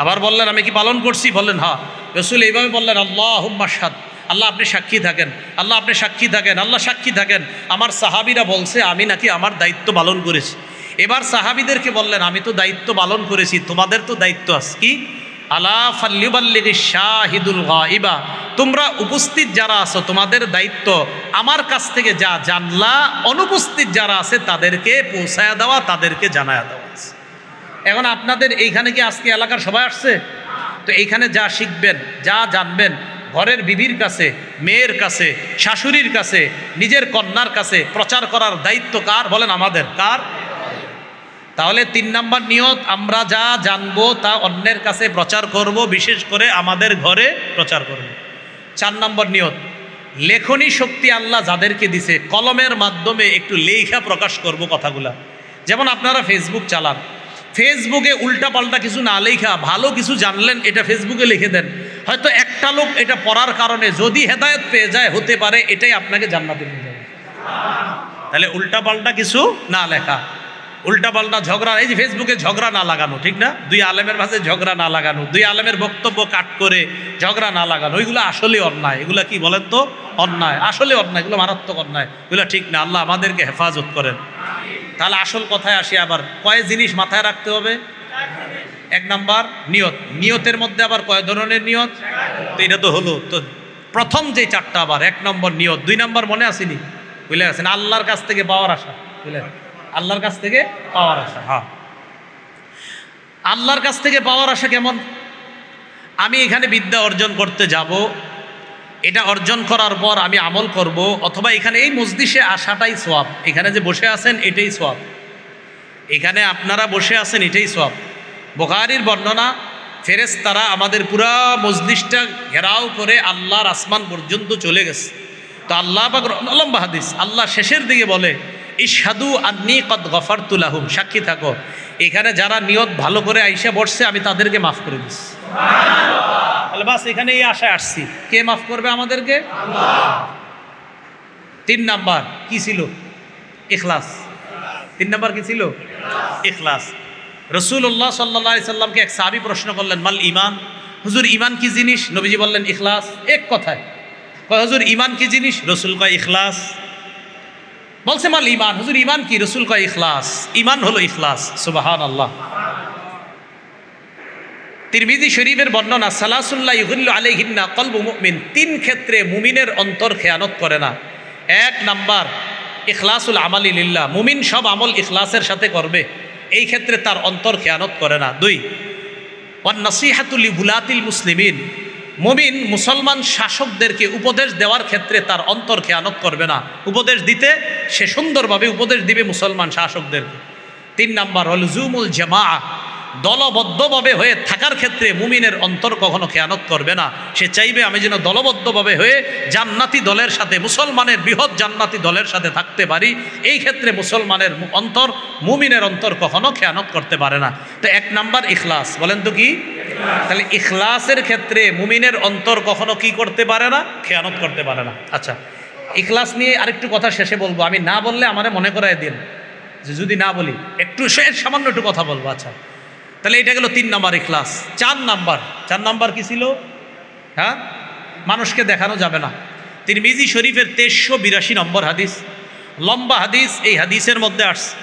আবার বললেন, আমি কি পালন করছি? বললেন হ্যাঁ। রসুল এইভাবে বললেন, আল্লাহুম্মা শাহাদ, আল্লাহ আপনি সাক্ষী থাকেন, আল্লাহ আপনি সাক্ষী থাকেন, আল্লাহ সাক্ষী থাকেন, আমার সাহাবীরা বলছে আমি নাকি আমার দায়িত্ব পালন করেছি। এবার সাহাবীদেরকে বললেন, আমি তো দায়িত্ব পালন করেছি, তোমাদের তো দায়িত্ব আছে। কি? আলা ফাল্লিবাল্লিগি শাহিদুল গায়বা, তোমরা উপস্থিত যারা আছো তোমাদের দায়িত্ব আমার কাছ থেকে যা জানলা, অনুপস্থিত যারা আছে তাদেরকে পৌঁছায়া দেওয়া, তাদেরকে জানায়া দেওয়া। এখন আপনাদের এইখানে কি আজকে এলাকার সবাই আসছে? তো এইখানে যা শিখবেন, যা জানবেন, ঘরের বিবির কাছে, মেয়ের কাছে, শাশুড়ির কাছে, নিজের কন্যার কাছে প্রচার করার দায়িত্ব কার? বলেন আমাদের। কার? তাহলে 3 নাম্বার নিয়ত, আমরা যা জানবো তা অন্যের কাছে প্রচার করব, বিশেষ করে আমাদের ঘরে প্রচার করব। 4 নাম্বার নিয়ত, লেখনী শক্তি আল্লাহ যাদেরকে দিছে, কলমের মাধ্যমে একটু লেখা প্রকাশ করব কথাগুলা। যেমন আপনারা ফেসবুক চালান, ফেসবুকে উল্টাপাল্টা কিছু না লেখা, ভালো কিছু জানলেন এটা ফেসবুকে লিখে দেন। হয়তো একটা লোক এটা পড়ার কারণে যদি হেদায়েত পেয়ে যায়, হতে পারে এটাই আপনাকে জান্নাতে নিয়ে যাবে। তাহলে উল্টাপাল্টা কিছু না লেখা, উল্টাপাল্টা ঝগড়া, এই যে ফেসবুকে ঝগড়া না লাগানো, ঠিক না? 2 আলেমের মাঝে ঝগড়া না লাগানো, 2 আলেমের বক্তব্য কাট করে ঝগড়া না লাগানো, ওইগুলো আসলে অন্যায়। এগুলা কি বলেন তো? অন্যায়, আসলে অন্যায়, এগুলো মারাত্মক অন্যায়, এগুলো ঠিক না। আল্লাহ আমাদেরকে হেফাজত করেন। তাহলে আসল কথায় আসি, আবার কয় জিনিস মাথায় রাখতে হবে? 1 নাম্বার নিয়ত। নিয়তের মধ্যে আবার কয় ধরনের নিয়ত? তো এটা তো হলো। তো প্রথম যে 4টা, আবার 1 নম্বর নিয়ত, 2 নাম্বার মনে আসেনি? বুঝলে গেছেন? আল্লাহর কাছ থেকে পাওয়ার আশা, বুঝলেন? আল্লাহর কাছ থেকে পাওয়ার আশা। হ্যাঁ, আল্লাহর কাছ থেকে পাওয়ার আশা কেমন? আমি এখানে বিদ্যা অর্জন করতে যাব, এটা অর্জন করার পর আমি আমল করব, অথবা এখানে এই মজলিসে আসাটাই সওয়াব। এখানে যে বসে আছেন এটাই সওয়াব, এখানে আপনারা বসে আছেন এটাই সওয়াব। বুখারীর বর্ণনা, ফেরেশতারা আমাদের পুরা মজলিসটা ঘেরাও করে আল্লাহর আসমান পর্যন্ত চলে গেছে। তো আল্লাহ পাক, লম্বা হাদিস, আল্লাহ শেষের দিকে বলে, ইশহাদু আন্নী কদ গফারতু লাহুম, সাক্ষী থাকো এখানে যারা নিয়ত ভালো করে আইসা বসছে আমি তাদেরকে মাফ করে দিচ্ছি। তাহলে বাস এখানে এই আশায় আসছি, কে মাফ করবে আমাদেরকে? আল্লাহ। 3 নাম্বার কি ছিল? ইখলাস। 3 নাম্বার কি ছিল? ইখলাস। রাসূলুল্লাহ সাল্লাল্লাহু আলাইহি সাল্লামকে এক সাহাবী প্রশ্ন করলেন, মাল ঈমান, হুজুর ইমান কি জিনিস? নবীজি বললেন ইখলাস। এক কথায় কয় হুজুর ইমান কি জিনিস? রসুল কয় ইখলাস। বলছে মাল ইমান, হুজুর ইমান কি? রসুল কয় ইখলাস। ইমান হলো ইখলাস। সুবহানাল্লাহ। তিরমিজি শরীফের বর্ণনা, সালাসুল্লাহ ইউগিল্লু আলাইহিন্না কলবু মুমিন, তিন ক্ষেত্রে মুমিনের অন্তর খেয়ানত করে না। এক নাম্বার ইখলাসুল আমালি লিল্লাহ, মুমিন সব আমল ইখলাসের সাথে করবে, এই ক্ষেত্রে তার অন্তর খেয়ানত করে না। দুই, ওয়ান নাসিহাতুল লিগুলাতিল মুসলিমিন, মুমিন মুসলমান শাসকদেরকে উপদেশ দেওয়ার ক্ষেত্রে তার অন্তর খেয়ানত করবে না, উপদেশ দিতে সে সুন্দরভাবে উপদেশ দিবে মুসলমান শাসকদেরকে। তিন নাম্বার লুজুমুল জামাআ, দলবদ্ধভাবে হয়ে থাকার ক্ষেত্রে মুমিনের অন্তর কখনো খেয়ানত করবে না, সে চাইবে আমি যেন দলবদ্ধভাবে হয়ে জান্নাতি দলের সাথে, মুসলমানের বৃহৎ জান্নাতি দলের সাথে থাকতে পারি, এই ক্ষেত্রে মুসলমানের অন্তর, মুমিনের অন্তর কখনো খেয়ানত করতে পারে না। তো এক নাম্বার ইখলাস, বলেন তো কি? তাহলে ইখলাসের ক্ষেত্রে মুমিনের অন্তর কখনো কি করতে পারে না? খেয়ানত করতে পারে না। আচ্ছা, ইখলাস নিয়ে আরেকটু কথা শেষে বলবো, আমি না বললে আমারে মনে করায় দিন, যে যদি না বলি একটু শেষ সামান্য একটু কথা বলবো। আচ্ছা, তাহলে এটা গেল তিন নাম্বার ইখলাস। চার নাম্বার কি ছিল? হ্যাঁ, মানুষকে দেখানো যাবে না। তিরমিজি শরীফের 1382 নম্বর হাদিস, লম্বা হাদিস, এই হাদিসের মধ্যে আসছে।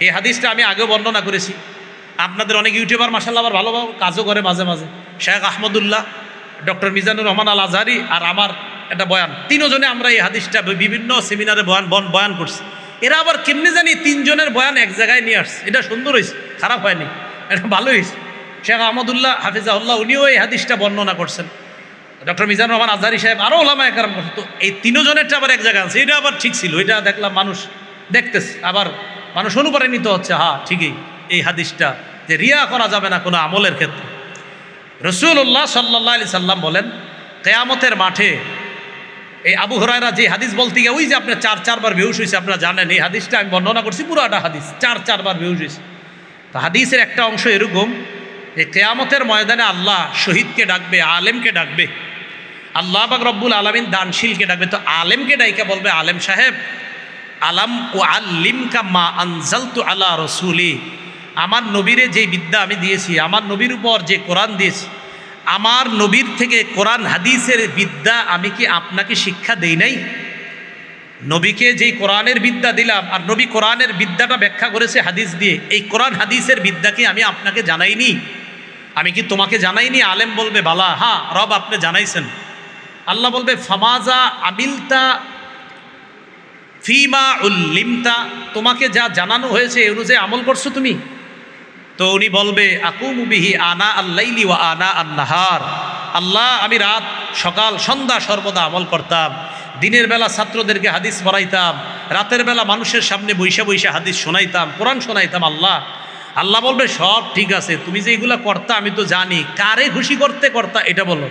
এই হাদিসটা আমি আগেও বর্ণনা করেছি। আপনাদের অনেক ইউটিউবার মাশাআল্লাহ আবার ভালো কাজও করে মাঝে মাঝে, শেখ আহমদুল্লাহ, ডক্টর মিজানুর রহমান আল আজহারি আর আমার একটা বয়ান, তিনজনে আমরা এই হাদিসটা বিভিন্ন সেমিনারে বয়ান করছি। এরা আবার কেমনি জানি তিনজনের বয়ান এক জায়গায় নিয়ে আসছে, এটা সুন্দর হয়েছে, খারাপ হয়নি, এটা ভালো হয়েছে। শেখ আহমদুল্লাহ হাফিজাহুল্লাহ উনিও এই হাদিসটা বর্ণনা করছেন, ডক্টর মিজানুর রহমান আজহারি সাহেব, আরও ওলামায়ে কেরাম করছেন। তো এই তিনজনেরটা আবার এক জায়গায় আছে, এটা আবার ঠিক ছিল, এটা দেখলাম মানুষ দেখতেছে, আবার মানুষ অনুপ্রাণিত হচ্ছে, হ্যাঁ ঠিকই এই হাদিসটা, যে রিয়া করা যাবে না কোনো আমলের ক্ষেত্রে। রাসূলুল্লাহ সাল্লাল্লাহু আলাইহি সাল্লাম বলেন, কিয়ামতের মাঠে এই আবু হুরায়রা যে হাদিস বলতে গিয়ে ওই যে আপনার চারবার বেহুশ হয়েছে, আপনারা জানেন এই হাদিসটা আমি বর্ণনা করছি, পুরোটা হাদিস চারবার বেহুশ হয়েছে। তো হাদিসের একটা অংশ এরকম যে কিয়ামতের ময়দানে আল্লাহ শহীদকে ডাকবে, আলেমকে ডাকবে, আল্লাহ পাক রব্বুল আলামিন দানশীলকে ডাকবে। তো আলেমকে ডাইকা বলবে, আলেম সাহেব, আলাম ও আল্লিমকা মা আনজালতু আলা রসুলি, আমার নবীরে যে বিদ্যা আমি দিয়েছি, আমার নবীর উপর যে কোরআন দিয়েছি, আমার নবীর থেকে কোরআন হাদিসের বিদ্যা আমি কি আপনাকে শিক্ষা দেই নাই? নবীকে যেই কোরআনের বিদ্যা দিলাম, আর নবী কোরআনের বিদ্যাটা ব্যাখ্যা করেছে হাদিস দিয়ে, এই কোরআন হাদিসের বিদ্যা কি আমি আপনাকে জানাইনি? আমি কি তোমাকে জানাইনি? আলেম বলবে বালা, হ্যাঁ রব আপনি জানাইছেন। আল্লাহ বলবে ফামাজা আমিলতা ফিমা উল্লিমতা, তোমাকে যা জানানো হয়েছে এই অনুযায়ী আমল করছো তুমি? তো উনি বলবে আকুমু বিহি আনা আল্লাইলি ওয়া আনা আন-নাহার, আল্লাহ আমি রাত সকাল সন্ধ্যা সর্বদা আমল করতাম, দিনের বেলা ছাত্রদেরকে হাদিস পড়াইতাম, রাতের বেলা মানুষের সামনে বৈশা বৈশা হাদিস শোনাইতাম, কোরআন শোনাইতাম। আল্লাহ বলবে সব ঠিক আছে, তুমি যে এগুলা করতা আমি তো জানি, কারে খুশি করতে করতা এটা বলো।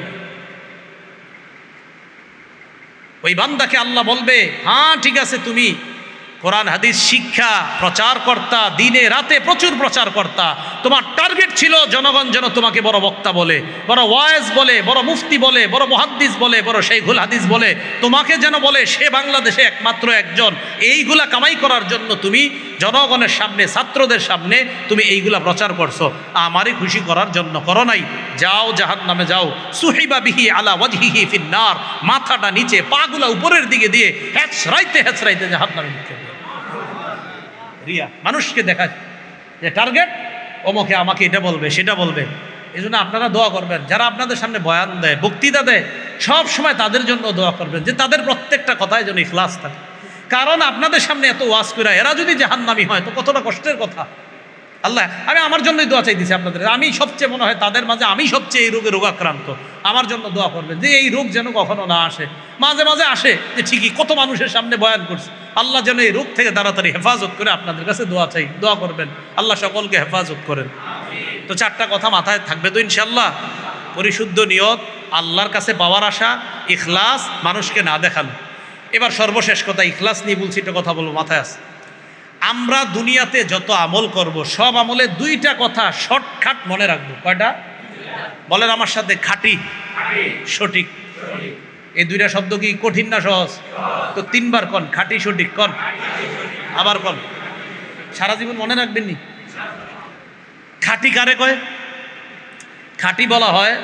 ওই বান্দাকে আল্লাহ বলবে হ্যাঁ ঠিক আছে, তুমি কোরআন হাদিস শিক্ষা প্রচার কর্তা, দিনে রাতে প্রচুর প্রচার কর্তা, তোমার টার্গেট ছিল জনগণ যেন তোমাকে বড় বক্তা বলে, বড় ওয়াইজ বলে, বড় মুফতি বলে, বড় মুহাদ্দিস বলে, বড় শাইখুল হাদিস বলে, তোমাকে যেন বলে সে বাংলাদেশে একমাত্র একজন। এইগুলা কামাই করার জন্য তুমি জনগণের সামনে, ছাত্রদের সামনে তুমি এইগুলা প্রচার করছো, আমারই খুশি করার জন্য করো নাই। যাও জাহান্নামে যাও, সুহিবা বিহি আলা ওয়াজহিহি ফিন্নার, মাথাটা নিচে পাগুলা উপরের দিকে দিয়ে হেঁচড়াইতে হেঁচড়াইতে জাহান্নামে নিতে। রিয়া, মানুষকে দেখায় যে টার্গেট অমুকে আমাকে এটা বলবে সেটা বলবে। এই জন্য আপনারা দোয়া করবেন, যারা আপনাদের সামনে বয়ান দেয়, বক্তৃতা দেয়, সব সময় তাদের জন্য দোয়া করবেন যে তাদের প্রত্যেকটা কথায় যেন ইখলাস থাকে। কারণ আপনাদের সামনে এত ওয়াজ করে এরা যদি জাহান্নামী হয় তো কতটা কষ্টের কথা। আল্লাহ, আমি আমার জন্যই দোয়া চাইতেছি আপনাদের, আমি সবচেয়ে মনে হয় তাদের মাঝে আমি সবচেয়ে এই রোগে রোগাক্রান্ত, আমার জন্য দোয়া করবেন যে এই রোগ যেন কখনো না আসে। মাঝে মাঝে আসে যে ঠিকই, কত মানুষের সামনে বয়ান করছে, আল্লাহ যেন এই রোগ থেকে তাড়াতাড়ি হেফাজত করে, আপনাদের কাছে দোয়া চাই, দোয়া করবেন, আল্লাহ সকলকে হেফাজত করেন। তো চারটা কথা মাথায় থাকবে তো ইনশাল্লাহ। পরিশুদ্ধ নিয়ত, আল্লাহর কাছে পাওয়ার আশা, ইখলাস, মানুষকে না দেখানো। এবার সর্বশেষ কথা, ইখলাস নিয়ে বলছি, একটা কথা বলবো, মাথায় আছে। আমরা দুনিয়াতে যত আমল করব, সব আমলে দুইটা কথা শর্টকাট মনে রাখবো। কয়টা বলেন আমার সাথে? খাঁটি, সঠিক। এই দুইটা শব্দ কি কঠিন না সহজ? তো তিনবার কন, খাঁটি সঠিক কন, আবার কন, সারা জীবন মনে রাখবেন নি। খাঁটি কারে কয়? খাঁটি বলা হয়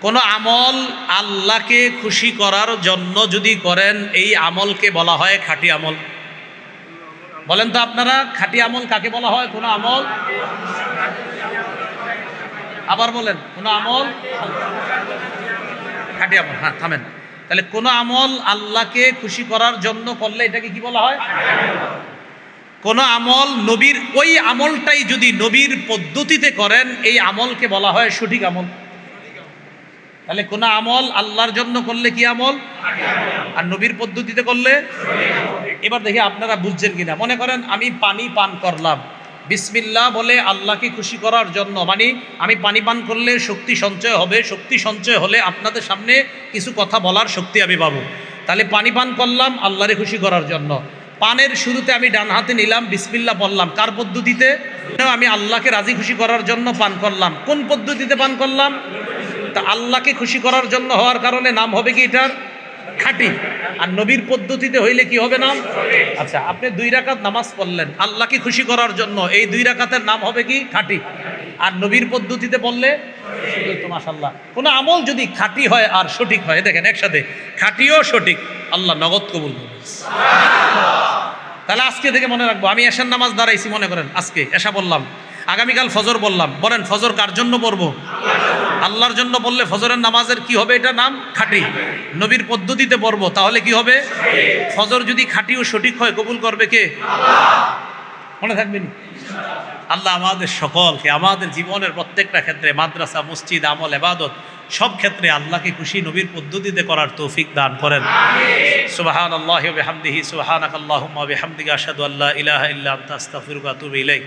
কোনো আমল আল্লাহকে খুশি করার জন্য যদি করেন, এই আমলকে বলা হয় খাঁটি আমল। বলেন তো আপনারা, খাঁটি আমল কাকে বলা হয়? কোনো আমল, আবার বলেন, কোনো আমল খাঁটি আমল। হ্যাঁ, থামেন। তাহলে কোনো আমল আল্লাহকে খুশি করার জন্য করলে এটাকে কি বলা হয়? কোনো আমল নবীর, ওই আমলটাই যদি নবীর পদ্ধতিতে করেন, এই আমলকে বলা হয় সঠিক আমল। তাহলে কোনো আমল আল্লাহর জন্য করলে কি আমল, আর নবীর পদ্ধতিতে করলে। এবার দেখি আপনারা বুঝছেন কিনা। মনে করেন আমি পানি পান করলাম, বিসমিল্লাহ বলে আল্লাহকে খুশি করার জন্য, মানে আমি পানি পান করলে শক্তি সঞ্চয় হবে, শক্তি সঞ্চয় হলে আপনাদের সামনে কিছু কথা বলার শক্তি আমি পাবো। তাহলে পানি পান করলাম আল্লাহরে খুশি করার জন্য। পানের শুরুতে আমি ডান হাতে নিলাম, বিসমিল্লাহ বললাম, কার পদ্ধতিতে? আমি আল্লাহকে রাজি খুশি করার জন্য পান করলাম। কোন পদ্ধতিতে পান করলাম? তা আল্লাহকে খুশি করার জন্য হওয়ার কারণে নাম হবে কি এটার? খাঁটি। আর নবীর পদ্ধতিতে হইলে কি হবে নাম? আচ্ছা, আপনি 2 রাকাত নামাজ পড়লেন আল্লাহকে খুশি করার জন্য, এই 2 রাকাতের নাম হবে কি? খাঁটি। আর নবীর পদ্ধতিতে বললে তো মাশাআল্লাহ। কোন আমল যদি খাঁটি হয় আর সঠিক হয়, দেখেন একসাথে খাঁটিও সঠিক, আল্লাহ নগদ কবুল করবে। তাহলে আজকে থেকে মনে রাখবো, আমি এশার নামাজ দাঁড়াইছি, মনে করেন আজকে এশা বললাম, আগামীকাল ফজর বললাম, বলেন ফজর কার জন্য পড়বো? আল্লাহর জন্য বললে ফজরের নামাজের কি হবে? এটা নাম খাঁটি। নবীর পদ্ধতিতে পড়বো, তাহলে কি হবে? ফজর যদি খাঁটি ও সঠিক হয়, কবুল করবে কে? মনে থাকবেন। আল্লাহ আমাদের সকলকে, আমাদের জীবনের প্রত্যেকটা ক্ষেত্রে, মাদ্রাসা, মসজিদ, আমল, ইবাদত, সব ক্ষেত্রে আল্লাহকে খুশি নবীর পদ্ধতিতে করার তৌফিক দান করেন। সুবহানাল্লাহি ওয়া বিহামদিহি, সুবহানাকাল্লাহুম্মা ওয়া বিহামদিকা, আশহাদু আল্লা ইলাহা ইল্লা আনতা, আস্তাগফিরুকা ওয়া আতুবু ইলাইক।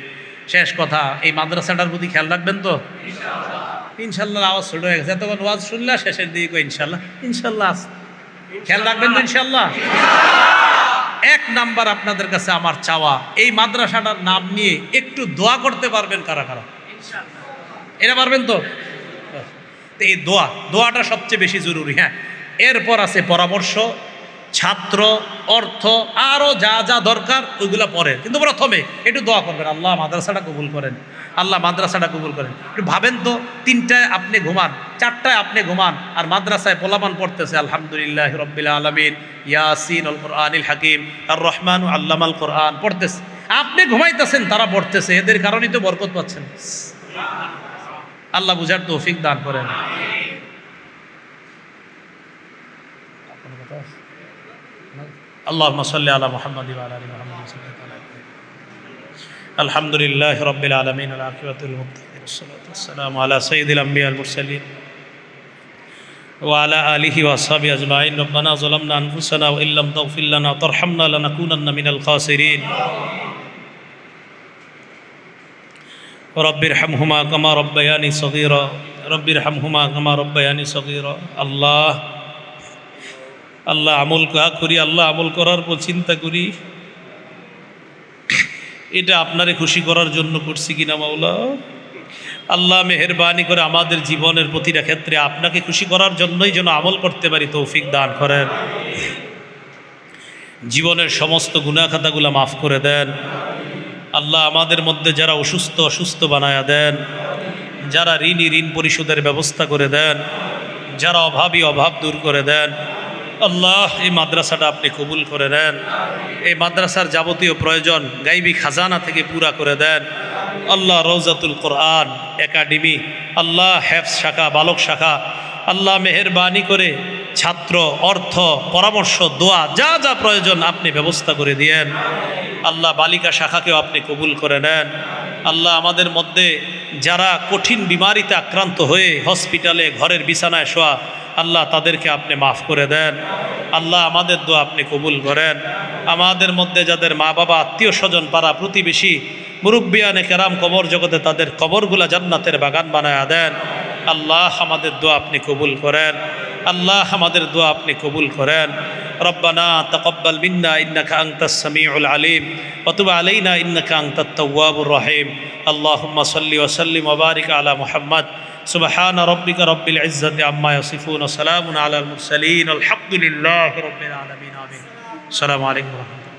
শেষ কথা, এই মাদ্রাসাটার প্রতি খেয়াল রাখবেন তো? ইনশাল্লাহ। আওয়াজ ছোট হয়ে গেছে, এতক্ষণ ওয়াজ শুনলা, শেষের দিকে ইনশাল্লাহ। ইনশাল্লাহ খেয়াল রাখবেন তো? ইনশাল্লাহ। 1 নাম্বার আপনাদের কাছে আমার চাওয়া, এই মাদ্রাসাটার নাম নিয়ে একটু দোয়া করতে পারবেন কারা কারা? এটা পারবেন তো? এই দোয়াটা সবচেয়ে বেশি জরুরি। হ্যাঁ, এরপর আছে পরামর্শ, ছাত্র, অর্থ, আরও যা যা দরকার ওইগুলো পরে, কিন্তু প্রথমে একটু দোয়া করবেন, আল্লাহ মাদ্রাসাটা কবুল করেন, আল্লাহ মাদ্রাসাটা কবুল করেন। একটু ভাবেন তো, 3টায় আপনি ঘুমান, 4টায় আপনি ঘুমান, আর মাদ্রাসায় পোলাপান পড়তেছে আলহামদুলিল্লাহ রাব্বিল আলামিন, ইয়াসিন আল কোরআনিল হাকিম, আর রহমান আল্লামাল কোরআন পড়তেছে। আপনি ঘুমাইতেছেন, তারা পড়তেছে, এদের কারণেই তো বরকত পাচ্ছেন। আল্লাহ বুঝার তৌফিক দান করেন। اللهم صل على محمد وعلى ال محمد الحمد لله رب العالمين والعاقبة للمتقين والصلاة والسلام على سيد الأنبياء والمرسلين وعلى آله وأصحابه أجمعين ربنا ظلمنا أنفسنا وإن لم تغفر لنا وترحمنا لنكونن من الخاسرين رب ارحمهما كما ربياني صغيرا رب ارحمهما كما ربياني صغيرا الله আল্লাহ আমল করি, আল্লাহ আমল করার পর চিন্তা করি এটা আপনারে খুশি করার জন্য করছি কিনা মাওলা। আল্লাহ মেহেরবানি করে আমাদের জীবনের প্রতিটা ক্ষেত্রে আপনাকে খুশি করার জন্যই যেন আমল করতে পারি, তৌফিক দান করেন। জীবনের সমস্ত গুনাহ খাতাগুলো মাফ করে দেন আল্লাহ। আমাদের মধ্যে যারা অসুস্থ বানায়া দেন, যারা ঋণী ঋণ পরিশোধের ব্যবস্থা করে দেন, যারা অভাবী অভাব দূর করে দেন আল্লাহ। এই মাদ্রাসাটা আপনি কবুল করে নেন, এই মাদ্রাসার যাবতীয় প্রয়োজন গাইবি খাজানা থেকে পুরা করে দেন আল্লাহ। রওজাতুল কোরআন একাডেমি আল্লাহ, হেফজ শাখা, বালক শাখা আল্লাহ মেহেরবানি করে ছাত্র, অর্থ, পরামর্শ, দোয়া যা যা প্রয়োজন আপনি ব্যবস্থা করে দিয়েন আল্লাহ। বালিকা শাখাকেও আপনি কবুল করে নেন আল্লাহ। আমাদের মধ্যে যারা কঠিন বিমারিতে আক্রান্ত হয়ে হসপিটালে ঘরের বিছানায় শোয়া আল্লাহ, তাদেরকে আপনি মাফ করে দেন আল্লাহ। আমাদের দোয়া আপনি কবুল করেন। আমাদের মধ্যে যাদের মা বাবা, আত্মীয় স্বজন, পাড়া প্রতিবেশী, মুরব্বিয়ানে কেরাম কবর জগতে, তাদের কবরগুলা জান্নাতের বাগান বানায়া দেন আল্লাহ। আমাদের দোয়া আপনি কবুল করেন আল্লাহ, আমাদের দোয়া আপনি কবুল করেন। রব্বানা তাকাব্বাল মিন্না ইন্নাকা আনতাস সামিউল আলিম ওয়া তুব আলাইনা ইন্নাকা আনতাত তাওয়াবুর রহিম। আল্লাহুম্মা সাল্লি ওয়া সাল্লিম ওয়া বারিক আলা মুহাম্মদ। সুবহান রাব্বিকা রাব্বিল ইজ্জাতি আম্মা ইয়াসিফুন ওয়া সালামুন আলাল মুরসালিন আলহামদুলিল্লাহি রাব্বিল আলামিন। আমিন। আসসালামু আলাইকুম।